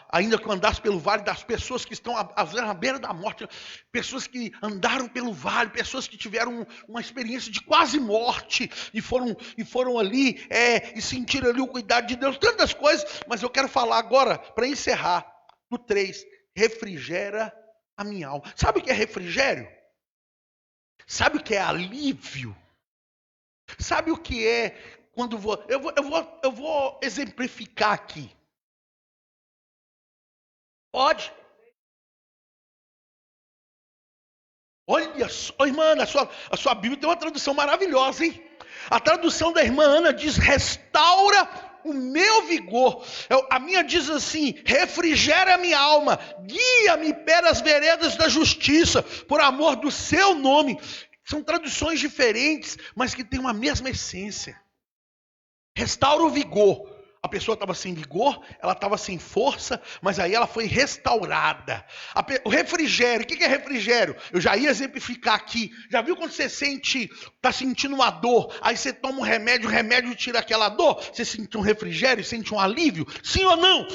ainda que eu andasse pelo vale, das pessoas que estão à beira da morte, pessoas que andaram pelo vale, pessoas que tiveram uma experiência de quase morte e foram ali e sentiram ali o cuidado de Deus, tantas coisas, mas eu quero falar agora, para encerrar, no 3, refrigera a minha alma. Sabe o que é refrigério? Sabe o que é alívio? Sabe o que é quando eu vou exemplificar aqui. Pode? Olha só, irmã Ana, a sua Bíblia tem uma tradução maravilhosa, hein? A tradução da irmã Ana diz: restaura o meu vigor. A minha diz assim: refrigera a minha alma, guia-me pelas veredas da justiça, por amor do seu nome. São traduções diferentes, mas que têm uma mesma essência. Restaura o vigor. A pessoa estava sem vigor, ela estava sem força, mas aí ela foi restaurada. O refrigério, o que é refrigério? Eu já ia exemplificar aqui. Já viu quando você está sentindo uma dor, aí você toma um remédio, o remédio tira aquela dor? Você sente um refrigério, sente um alívio? Sim ou não?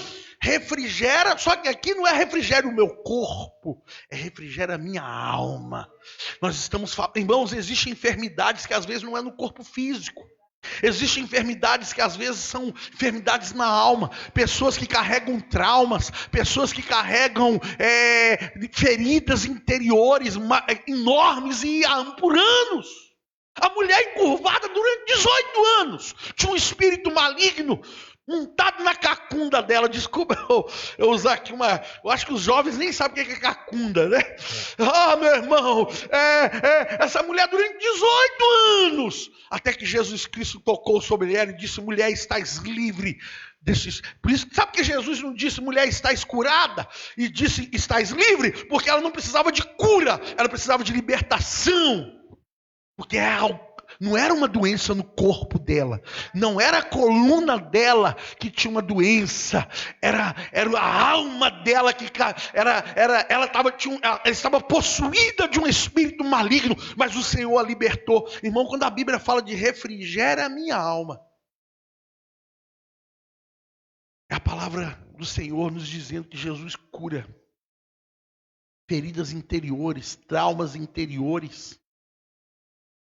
Refrigera, só que aqui não é refrigério o meu corpo, é refrigera a minha alma. Nós estamos falando, irmãos, existem enfermidades que às vezes não é no corpo físico. Existem enfermidades que às vezes são enfermidades na alma. Pessoas que carregam traumas, pessoas que carregam feridas interiores enormes e por anos. A mulher encurvada durante 18 anos tinha um espírito maligno montado na cacunda dela. Desculpa eu usar aqui eu acho que os jovens nem sabem o que é cacunda, né? Ah, meu irmão, essa mulher durante 18 anos, até que Jesus Cristo tocou sobre ela e disse: mulher, estás livre desses. Por isso, sabe que Jesus não disse mulher, estás curada? E disse estás livre? Porque ela não precisava de cura, ela precisava de libertação. Porque não era uma doença no corpo dela, não era a coluna dela que tinha uma doença, era a alma dela que ela estava possuída de um espírito maligno, mas o Senhor a libertou. Irmão, quando a Bíblia fala de refrigera a minha alma, é a palavra do Senhor nos dizendo que Jesus cura feridas interiores, traumas interiores.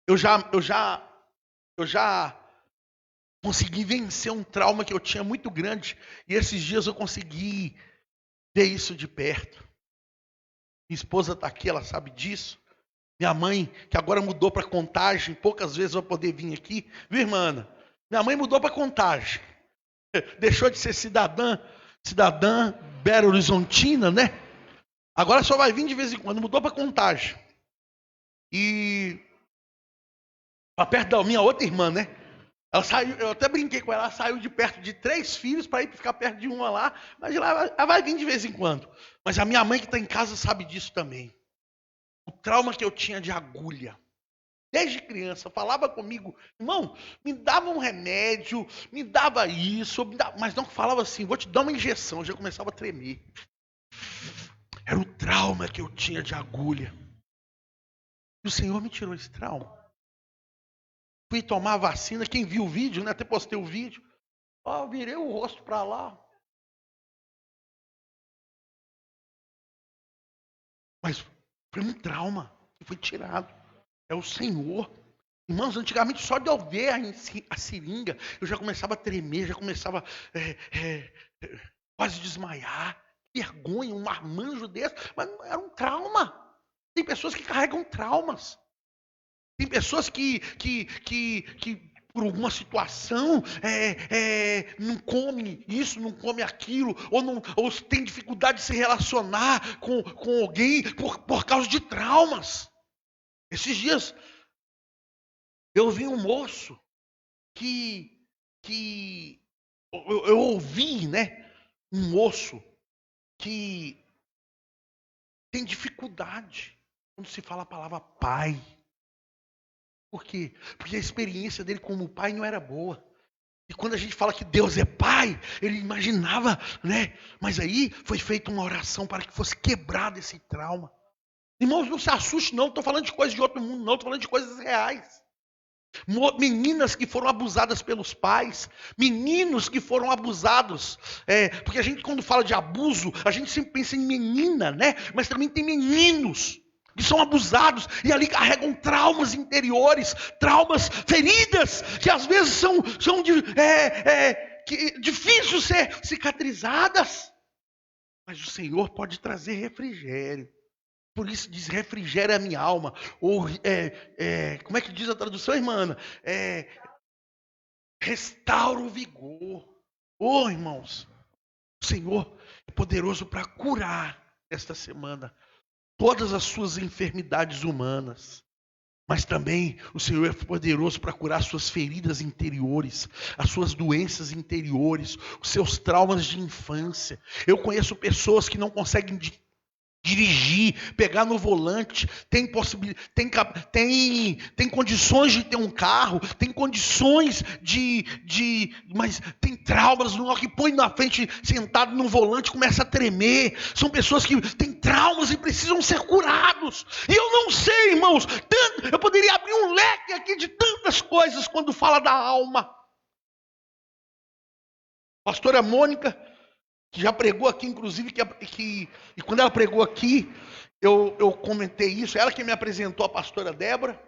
Eu já consegui vencer um trauma que eu tinha muito grande. E esses dias eu consegui ver isso de perto. Minha esposa está aqui, ela sabe disso. Minha mãe, que agora mudou para Contagem, poucas vezes vai poder vir aqui. Viu, irmã Ana? Minha mãe mudou para Contagem. Deixou de ser cidadã Belo Horizontina, né? Agora só vai vir de vez em quando. Mudou para Contagem. E para perto da minha outra irmã, né? Ela saiu, eu até brinquei com ela, ela saiu de perto de 3 filhos para ir ficar perto de uma lá, mas ela vai vir de vez em quando. Mas a minha mãe que está em casa sabe disso também. O trauma que eu tinha de agulha. Desde criança, falava comigo, irmão, me dava um remédio, me dava isso, mas não falava assim, vou te dar uma injeção, eu já começava a tremer. Era o trauma que eu tinha de agulha. E o Senhor me tirou esse trauma. Fui tomar a vacina, quem viu o vídeo, né? Até postei o vídeo. Virei o rosto para lá. Mas foi um trauma que foi tirado. É o Senhor. Irmãos, antigamente só de eu ver a seringa, eu já começava a tremer, já começava quase desmaiar. Vergonha, um marmanjo desse. Mas era um trauma. Tem pessoas que carregam traumas. Tem pessoas que por alguma situação, não come isso, não come aquilo, ou tem dificuldade de se relacionar com alguém por causa de traumas. Esses dias eu vi um moço que eu ouvi, né? Um moço que tem dificuldade quando se fala a palavra pai. Por quê? Porque a experiência dele como pai não era boa. E quando a gente fala que Deus é pai, ele imaginava, né? Mas aí foi feita uma oração para que fosse quebrado esse trauma. Irmãos, não se assuste não, estou falando de coisas de outro mundo, não, estou falando de coisas reais. Meninas que foram abusadas pelos pais, meninos que foram abusados, porque a gente quando fala de abuso, a gente sempre pensa em menina, né? Mas também tem meninos que são abusados e ali carregam traumas interiores, traumas, feridas, que às vezes são difíceis de ser cicatrizadas, mas o Senhor pode trazer refrigério. Por isso diz, refrigera a minha alma. Ou, como é que diz a tradução, irmã? Restaura o vigor. Oh, irmãos, o Senhor é poderoso para curar esta semana todas as suas enfermidades humanas. Mas também o Senhor é poderoso para curar suas feridas interiores, as suas doenças interiores, os seus traumas de infância. Eu conheço pessoas que não conseguem dirigir, pegar no volante, tem condições de ter um carro, tem condições mas tem traumas, no que põe na frente, sentado no volante, começa a tremer. São pessoas que têm traumas e precisam ser curados. E eu não sei, irmãos, eu poderia abrir um leque aqui de tantas coisas quando fala da alma. Pastora Mônica, que já pregou aqui, inclusive, e quando ela pregou aqui, eu comentei isso, ela que me apresentou a pastora Débora.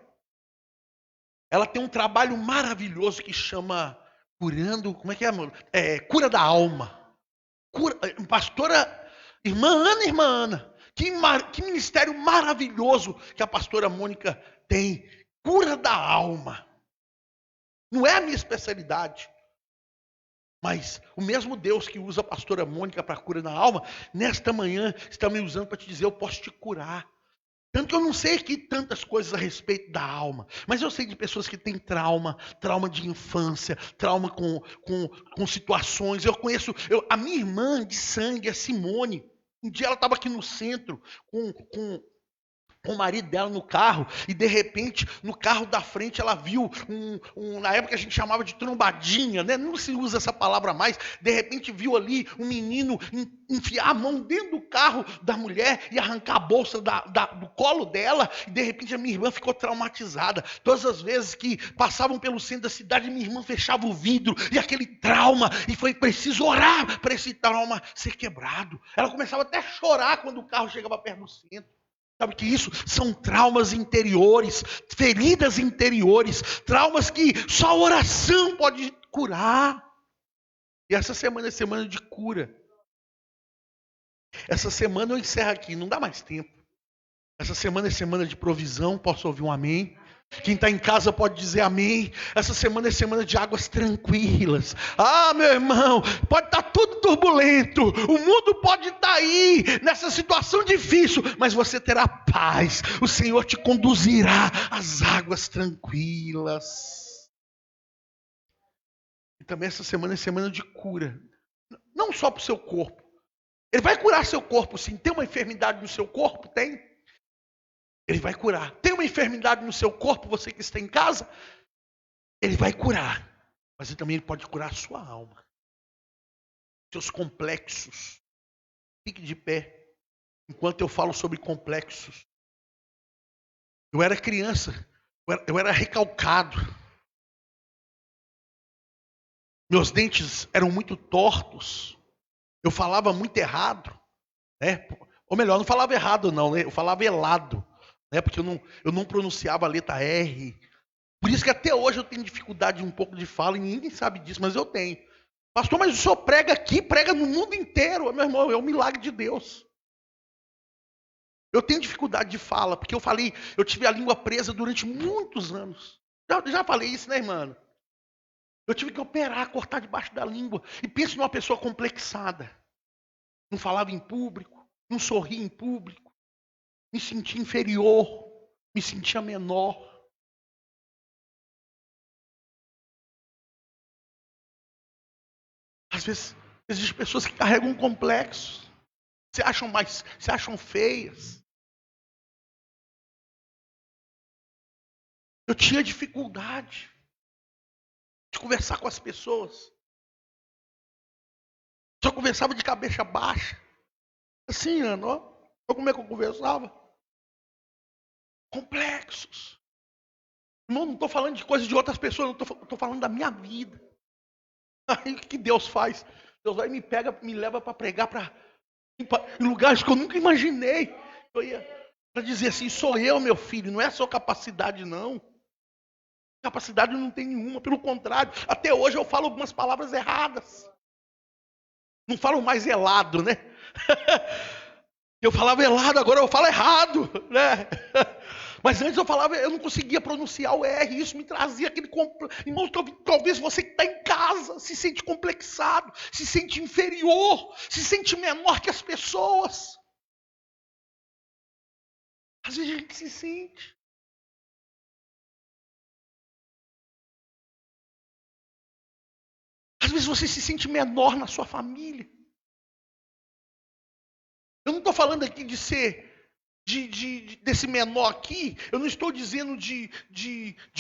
Ela tem um trabalho maravilhoso que chama Curando, como é que é, amor? Cura da alma. Pastora, irmã Ana, que ministério maravilhoso que a pastora Mônica tem. Cura da alma. Não é a minha especialidade. Mas o mesmo Deus que usa a pastora Mônica para cura na alma, nesta manhã está me usando para te dizer, eu posso te curar. Tanto que eu não sei aqui tantas coisas a respeito da alma, mas eu sei de pessoas que têm trauma de infância, trauma com situações. Eu conheço, a minha irmã de sangue, a Simone, um dia ela estava aqui no centro com o marido dela no carro, e de repente, no carro da frente, ela viu na época a gente chamava de trombadinha, né? Não se usa essa palavra mais. De repente viu ali um menino enfiar a mão dentro do carro da mulher e arrancar a bolsa do colo dela, e de repente a minha irmã ficou traumatizada. Todas as vezes que passavam pelo centro da cidade, minha irmã fechava o vidro, e aquele trauma, e foi preciso orar para esse trauma ser quebrado. Ela começava até a chorar quando o carro chegava perto do centro. Sabe que isso são traumas interiores, feridas interiores, traumas que só a oração pode curar. E essa semana é semana de cura. Essa semana eu encerro aqui, não dá mais tempo. Essa semana é semana de provisão, posso ouvir um amém? Quem está em casa pode dizer amém. Essa semana é semana de águas tranquilas. Ah, meu irmão, pode estar tudo turbulento, o mundo pode estar aí nessa situação difícil, mas você terá paz. O Senhor te conduzirá às águas tranquilas. E também essa semana é semana de cura, não só para o seu corpo. Ele vai curar seu corpo, sim. Tem uma enfermidade no seu corpo? Tem. Ele vai curar. Tem uma enfermidade no seu corpo, você que está em casa? Ele vai curar. Mas ele também pode curar a sua alma. Seus complexos. Fique de pé. Enquanto eu falo sobre complexos. Eu era criança. Eu era recalcado. Meus dentes eram muito tortos. Eu falava muito errado. Né? Ou melhor, não falava errado não. Né? Eu falava elado. Né? Porque eu não pronunciava a letra R. Por isso que até hoje eu tenho dificuldade um pouco de fala e ninguém sabe disso, mas eu tenho. Pastor, mas o senhor prega aqui, prega no mundo inteiro. Meu irmão, é um milagre de Deus. Eu tenho dificuldade de fala, porque eu tive a língua presa durante muitos anos. Já falei isso, né, irmã? Eu tive que operar, cortar debaixo da língua. E penso numa pessoa complexada. Não falava em público, não sorria em público, me sentia inferior, me sentia menor. Às vezes, existem pessoas que carregam complexos, se acham feias. Eu tinha dificuldade de conversar com as pessoas. Só conversava de cabeça baixa. Assim, Ana, ó. Como é que eu conversava? Complexos. Irmão, não estou falando de coisas de outras pessoas, não estou falando da minha vida. Aí o que Deus faz? Deus vai e me pega, me leva para pregar em lugares que eu nunca imaginei. Eu ia para dizer assim, sou eu, meu filho, não é a sua capacidade, não. Capacidade não tem nenhuma, pelo contrário, até hoje eu falo algumas palavras erradas. Não falo mais elado, né? Eu falava elado, agora eu falo errado, né? Mas antes eu não conseguia pronunciar o R, isso me trazia aquele... Irmão, talvez você que está em casa se sente complexado, se sente inferior, se sente menor que as pessoas. Às vezes a gente se sente. Às vezes você se sente menor na sua família. Eu não estou falando aqui de ser... desse menor aqui, eu não estou dizendo de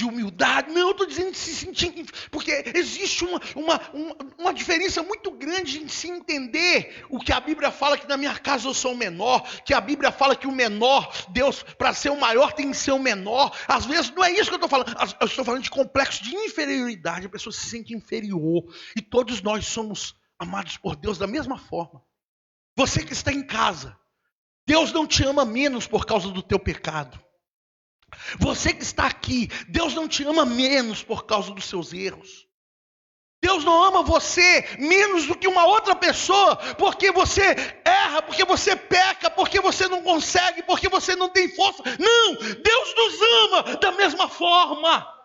humildade, não, eu estou dizendo de se sentir, porque existe uma diferença muito grande em se entender o que a Bíblia fala, que na minha casa eu sou o menor, que a Bíblia fala que o menor, Deus, para ser o maior tem que ser o menor. Às vezes não é isso que eu estou falando, eu estou falando de complexo de inferioridade, a pessoa se sente inferior, e todos nós somos amados por Deus da mesma forma. Você que está em casa, Deus não te ama menos por causa do teu pecado. Você que está aqui, Deus não te ama menos por causa dos seus erros. Deus não ama você menos do que uma outra pessoa, porque você erra, porque você peca, porque você não consegue, porque você não tem força. Não, Deus nos ama da mesma forma.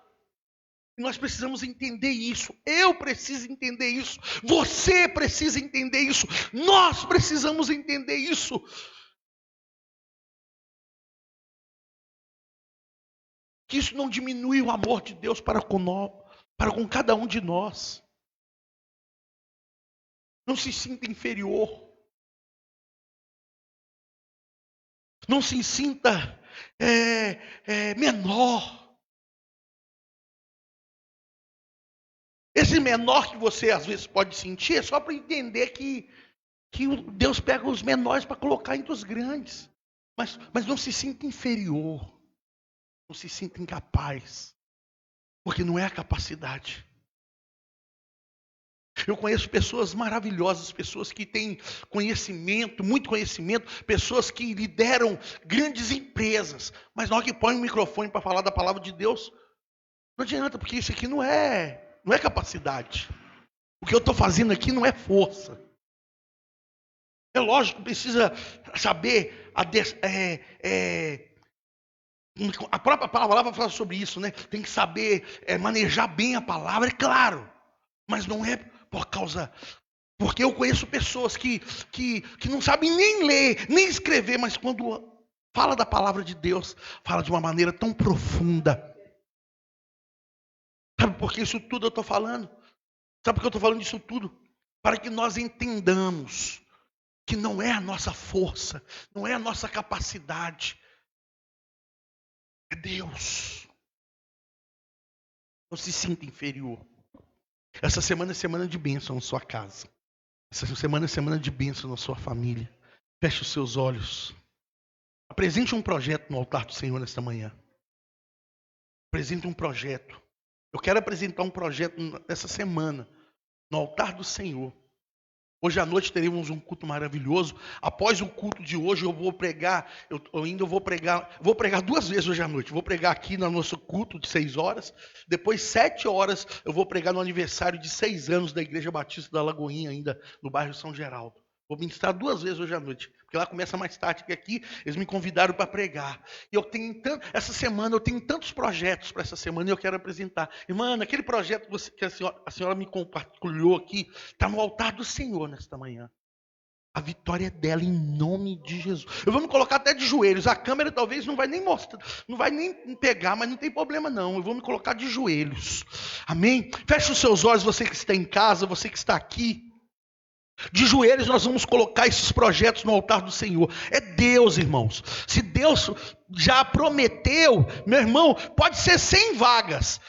E nós precisamos entender isso. Eu preciso entender isso. Você precisa entender isso. Nós precisamos entender isso. Que isso não diminui o amor de Deus para com cada um de nós. Não se sinta inferior. Não se sinta menor. Esse menor que você às vezes pode sentir é só para entender que Deus pega os menores para colocar entre os grandes. Mas não se sinta inferior. Não se sinta incapaz, porque não é a capacidade. Eu conheço pessoas maravilhosas, pessoas que têm conhecimento, muito conhecimento, pessoas que lideram grandes empresas, mas na hora que põe o microfone para falar da palavra de Deus, não adianta, porque isso aqui não é capacidade. O que eu estou fazendo aqui não é força. É lógico, precisa saber a própria palavra fala sobre isso, né? Tem que saber manejar bem a palavra, é claro. Mas não é por causa... Porque eu conheço pessoas que não sabem nem ler, nem escrever, mas quando fala da palavra de Deus, fala de uma maneira tão profunda. Sabe por que isso tudo eu estou falando? Sabe por que eu estou falando disso tudo? Para que nós entendamos que não é a nossa força, não é a nossa capacidade, é Deus. Não se sinta inferior. Essa semana é semana de bênção na sua casa. Essa semana é semana de bênção na sua família. Feche os seus olhos. Apresente um projeto no altar do Senhor nesta manhã. Apresente um projeto. Eu quero apresentar um projeto essa semana no altar do Senhor. Hoje à noite teremos um culto maravilhoso. Após o culto de hoje eu vou pregar, vou pregar 2 vezes hoje à noite. Vou pregar aqui no nosso culto de 6 horas. Depois 7 horas eu vou pregar no aniversário de 6 anos da Igreja Batista da Lagoinha, ainda no bairro São Geraldo. Vou ministrar 2 vezes hoje à noite, porque lá começa mais tarde que aqui. Eles me convidaram para pregar. E essa semana eu tenho tantos projetos para essa semana e eu quero apresentar. Irmã, aquele projeto que a senhora me compartilhou aqui, está no altar do Senhor nesta manhã. A vitória é dela em nome de Jesus. Eu vou me colocar até de joelhos. A câmera talvez não vai nem mostrar, não vai nem pegar, mas não tem problema não. Eu vou me colocar de joelhos. Amém? Feche os seus olhos, você que está em casa, você que está aqui. De joelhos nós vamos colocar esses projetos no altar do Senhor. É Deus, irmãos. Se Deus já prometeu, meu irmão, pode ser 100 vagas.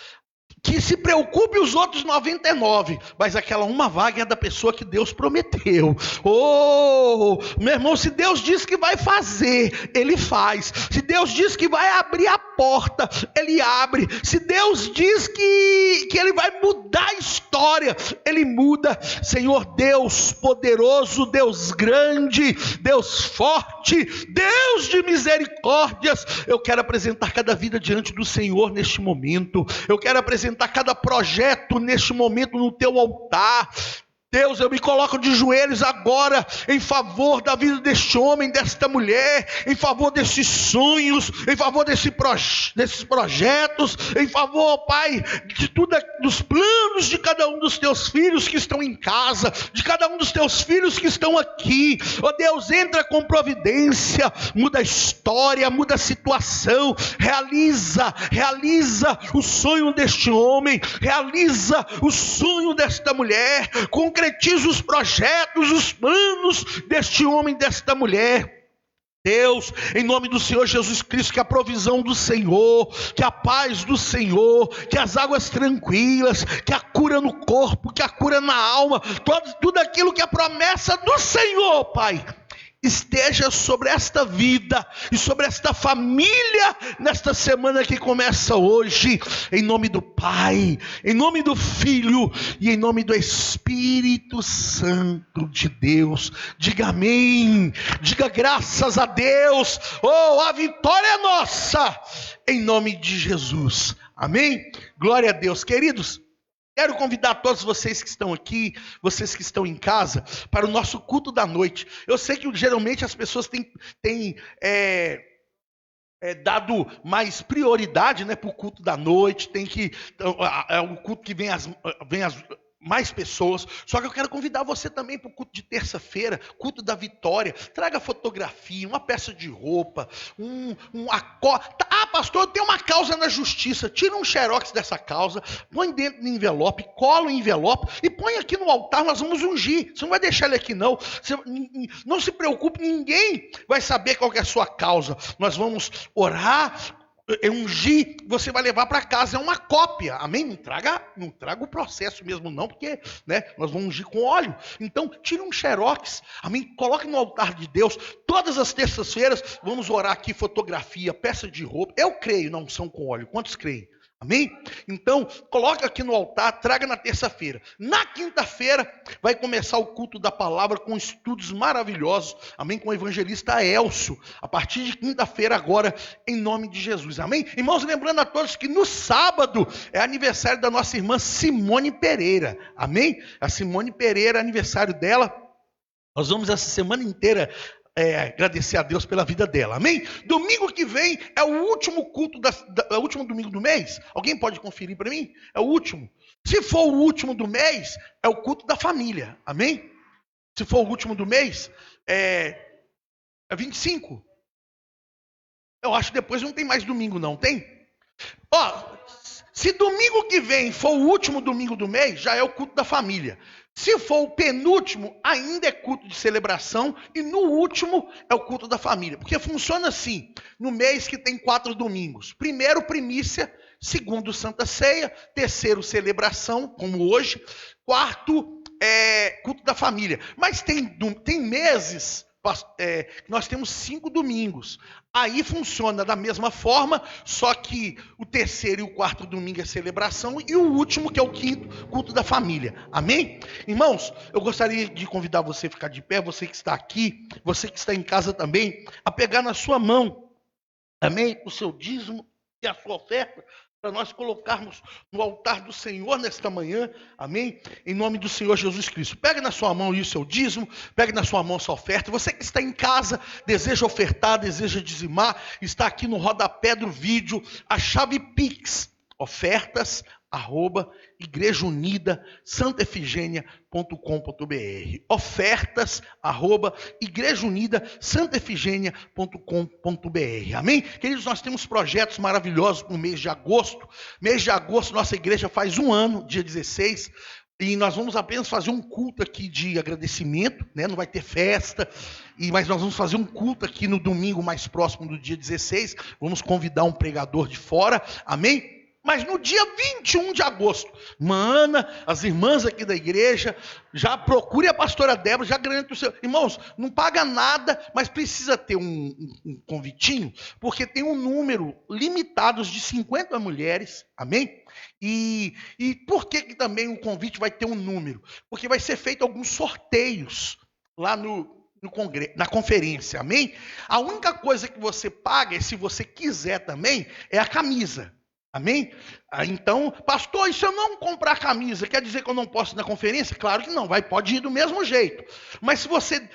Que se preocupe os outros 99, mas aquela uma vaga é da pessoa que Deus prometeu. Oh, meu irmão, se Deus diz que vai fazer, Ele faz. Se Deus diz que vai abrir a porta, Ele abre. Se Deus diz que Ele vai mudar a história, Ele muda. Senhor Deus poderoso, Deus grande, Deus forte, Deus de misericórdias, eu quero apresentar cada vida diante do Senhor neste momento. Eu quero apresentar cada projeto neste momento no teu altar. Deus, eu me coloco de joelhos agora em favor da vida deste homem, desta mulher, em favor desses sonhos, em favor desses projetos, em favor, Pai, de tudo, dos planos de cada um dos teus filhos que estão em casa, de cada um dos teus filhos que estão aqui. Ó Deus, entra com providência, muda a história, muda a situação, realiza o sonho deste homem, realiza o sonho desta mulher, concretiza os projetos, os planos deste homem, desta mulher. Deus, em nome do Senhor Jesus Cristo, que a provisão do Senhor, que a paz do Senhor, que as águas tranquilas, que a cura no corpo, que a cura na alma, tudo aquilo que é promessa do Senhor, Pai, esteja sobre esta vida e sobre esta família nesta semana que começa hoje, em nome do Pai, em nome do Filho e em nome do Espírito Santo de Deus. Diga amém, diga graças a Deus. Oh, a vitória é nossa, em nome de Jesus, amém? Glória a Deus. Queridos, quero convidar todos vocês que estão aqui, vocês que estão em casa, para o nosso culto da noite. Eu sei que geralmente as pessoas têm dado mais prioridade, né, para o culto da noite, é o culto que vem as mais pessoas. Só que eu quero convidar você também para o culto de terça-feira, culto da vitória. Traga fotografia, uma peça de roupa, pastor, eu tenho uma causa na justiça. Tira um xerox dessa causa, põe dentro do envelope, cola o envelope e põe aqui no altar. Nós vamos ungir. Você não vai deixar ele aqui não. Não se preocupe, ninguém vai saber qual que é a sua causa. Nós vamos orar, ungir, você vai levar para casa, é uma cópia, amém? Não traga o processo mesmo não, porque, né, nós vamos ungir com óleo. Então, tire um xerox, amém? Coloque no altar de Deus. Todas as terças-feiras, vamos orar aqui, fotografia, peça de roupa. Eu creio na unção com óleo. Quantos creem? Amém? Então, coloca aqui no altar, traga na terça-feira. Na quinta-feira, vai começar o culto da palavra com estudos maravilhosos, amém? Com o evangelista Elcio, a partir de quinta-feira agora, em nome de Jesus, amém? Irmãos, lembrando a todos que no sábado é aniversário da nossa irmã Simone Pereira, amém? A Simone Pereira, aniversário dela, nós vamos essa semana inteira agradecer a Deus pela vida dela, amém? Domingo que vem é o último culto, é o último domingo do mês. Alguém pode conferir para mim? É o último. Se for o último do mês, é o culto da família, amém? Se for o último do mês, é 25. Eu acho que depois não tem mais domingo não, tem? Se domingo que vem for o último domingo do mês, já é o culto da família. Se for o penúltimo, ainda é culto de celebração. E no último é o culto da família. Porque funciona assim, no mês que tem 4 domingos. Primeiro, primícia. Segundo, Santa Ceia. Terceiro, celebração, como hoje. Quarto, culto da família. Mas tem meses que nós temos 5 domingos. Aí funciona da mesma forma, só que o terceiro e o quarto domingo é celebração e o último, que é o quinto, culto da família. Amém? Irmãos, eu gostaria de convidar você a ficar de pé, você que está aqui, você que está em casa também, a pegar na sua mão, amém? O seu dízimo e a sua oferta, para nós colocarmos no altar do Senhor nesta manhã, amém? Em nome do Senhor Jesus Cristo. Pegue na sua mão aí o seu dízimo, pegue na sua mão a sua oferta. Você que está em casa, deseja ofertar, deseja dizimar, está aqui no rodapé do vídeo a chave Pix, ofertas@igrejaunida-santefigênia.com.br, ofertas@igrejaunida-santefigênia.com.br, amém? Queridos, nós temos projetos maravilhosos no mês de agosto. Mês de agosto, nossa igreja faz 1 ano, dia 16, e nós vamos apenas fazer um culto aqui de agradecimento, né? Não vai ter festa, mas nós vamos fazer um culto aqui no domingo mais próximo do dia 16, vamos convidar um pregador de fora, amém? Mas no dia 21 de agosto, mana, as irmãs aqui da igreja, já procure a pastora Débora, já garante o seu. Irmãos, não paga nada, mas precisa ter um convitinho, porque tem um número limitado de 50 mulheres, amém? E por que também o convite vai ter um número? Porque vai ser feito alguns sorteios lá na conferência, amém? A única coisa que você paga, se você quiser também, é a camisa. Amém? Então, pastor, e se eu não comprar camisa, quer dizer que eu não posso ir na conferência? Claro que não, pode ir do mesmo jeito. Mas se você,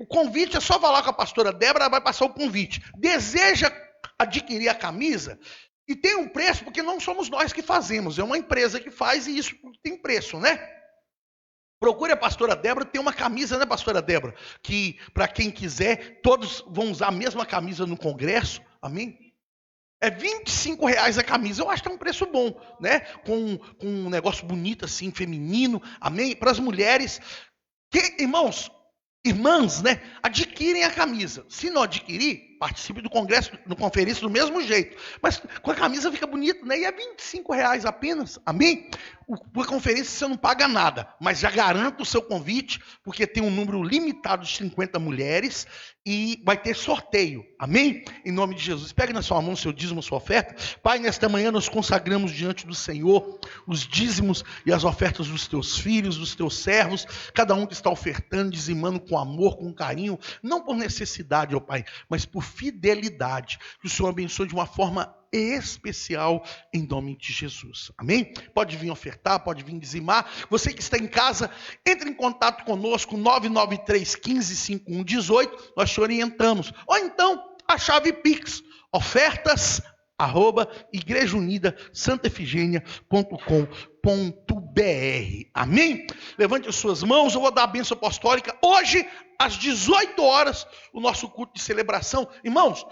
o convite é só falar com a pastora Débora, ela vai passar o convite. Deseja adquirir a camisa? E tem um preço, porque não somos nós que fazemos, é uma empresa que faz e isso tem preço, né? Procure a pastora Débora, tem uma camisa, né, pastora Débora? Que, para quem quiser, todos vão usar a mesma camisa no congresso, amém? É R$25 a camisa, eu acho que é um preço bom, né? Com um negócio bonito assim, feminino, amém? Para as mulheres, irmãs, né? Adquirem a camisa. Se não adquirir, participe do congresso, no conferência do mesmo jeito. Mas com a camisa fica bonito, né? E é R$25 apenas, amém? Por conferência você não paga nada, mas já garanto o seu convite, porque tem um número limitado de 50 mulheres e vai ter sorteio, amém? Em nome de Jesus. Pegue na sua mão o seu dízimo, a sua oferta. Pai, nesta manhã nós consagramos diante do Senhor os dízimos e as ofertas dos teus filhos, dos teus servos, cada um que está ofertando, dizimando com amor, com carinho, não por necessidade, ó Pai, mas por fidelidade. Que o Senhor abençoe de uma forma especial em nome de Jesus, amém? Pode vir ofertar, pode vir dizimar. Você que está em casa, entre em contato conosco, 993155118, nós te orientamos. Ou então, a chave Pix, ofertas@igrejaunida-santefigênia.com.br, amém? Levante as suas mãos, eu vou dar a bênção apostólica. Hoje, às 18 horas, o nosso culto de celebração. Irmãos,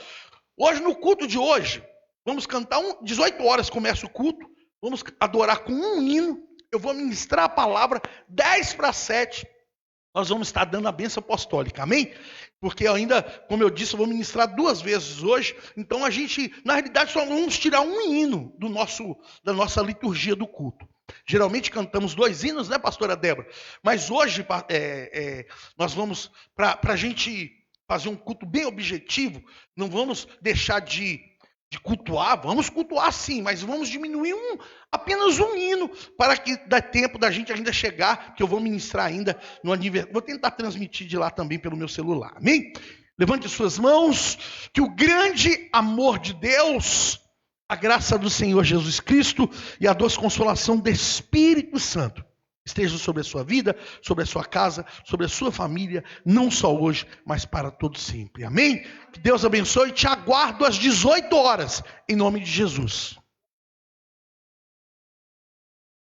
hoje no culto de hoje, vamos cantar 18 horas começa o culto, vamos adorar com um hino, eu vou ministrar a palavra 6:50, nós vamos estar dando a bênção apostólica, amém? Porque ainda, como eu disse, eu vou ministrar 2 vezes hoje, então a gente, na realidade, só vamos tirar um hino da nossa liturgia do culto. Geralmente cantamos 2 hinos, né, pastora Débora? Mas hoje nós vamos, para a gente fazer um culto bem objetivo, não vamos deixar de cultuar, vamos cultuar sim, mas vamos diminuir apenas um hino, para que dê tempo da gente ainda chegar, que eu vou ministrar ainda no aniversário, vou tentar transmitir de lá também pelo meu celular, amém? Levante suas mãos, que o grande amor de Deus, a graça do Senhor Jesus Cristo e a doce consolação do Espírito Santo esteja sobre a sua vida, sobre a sua casa, sobre a sua família, não só hoje, mas para todo sempre. Amém? Que Deus abençoe e te aguardo às 18 horas, em nome de Jesus.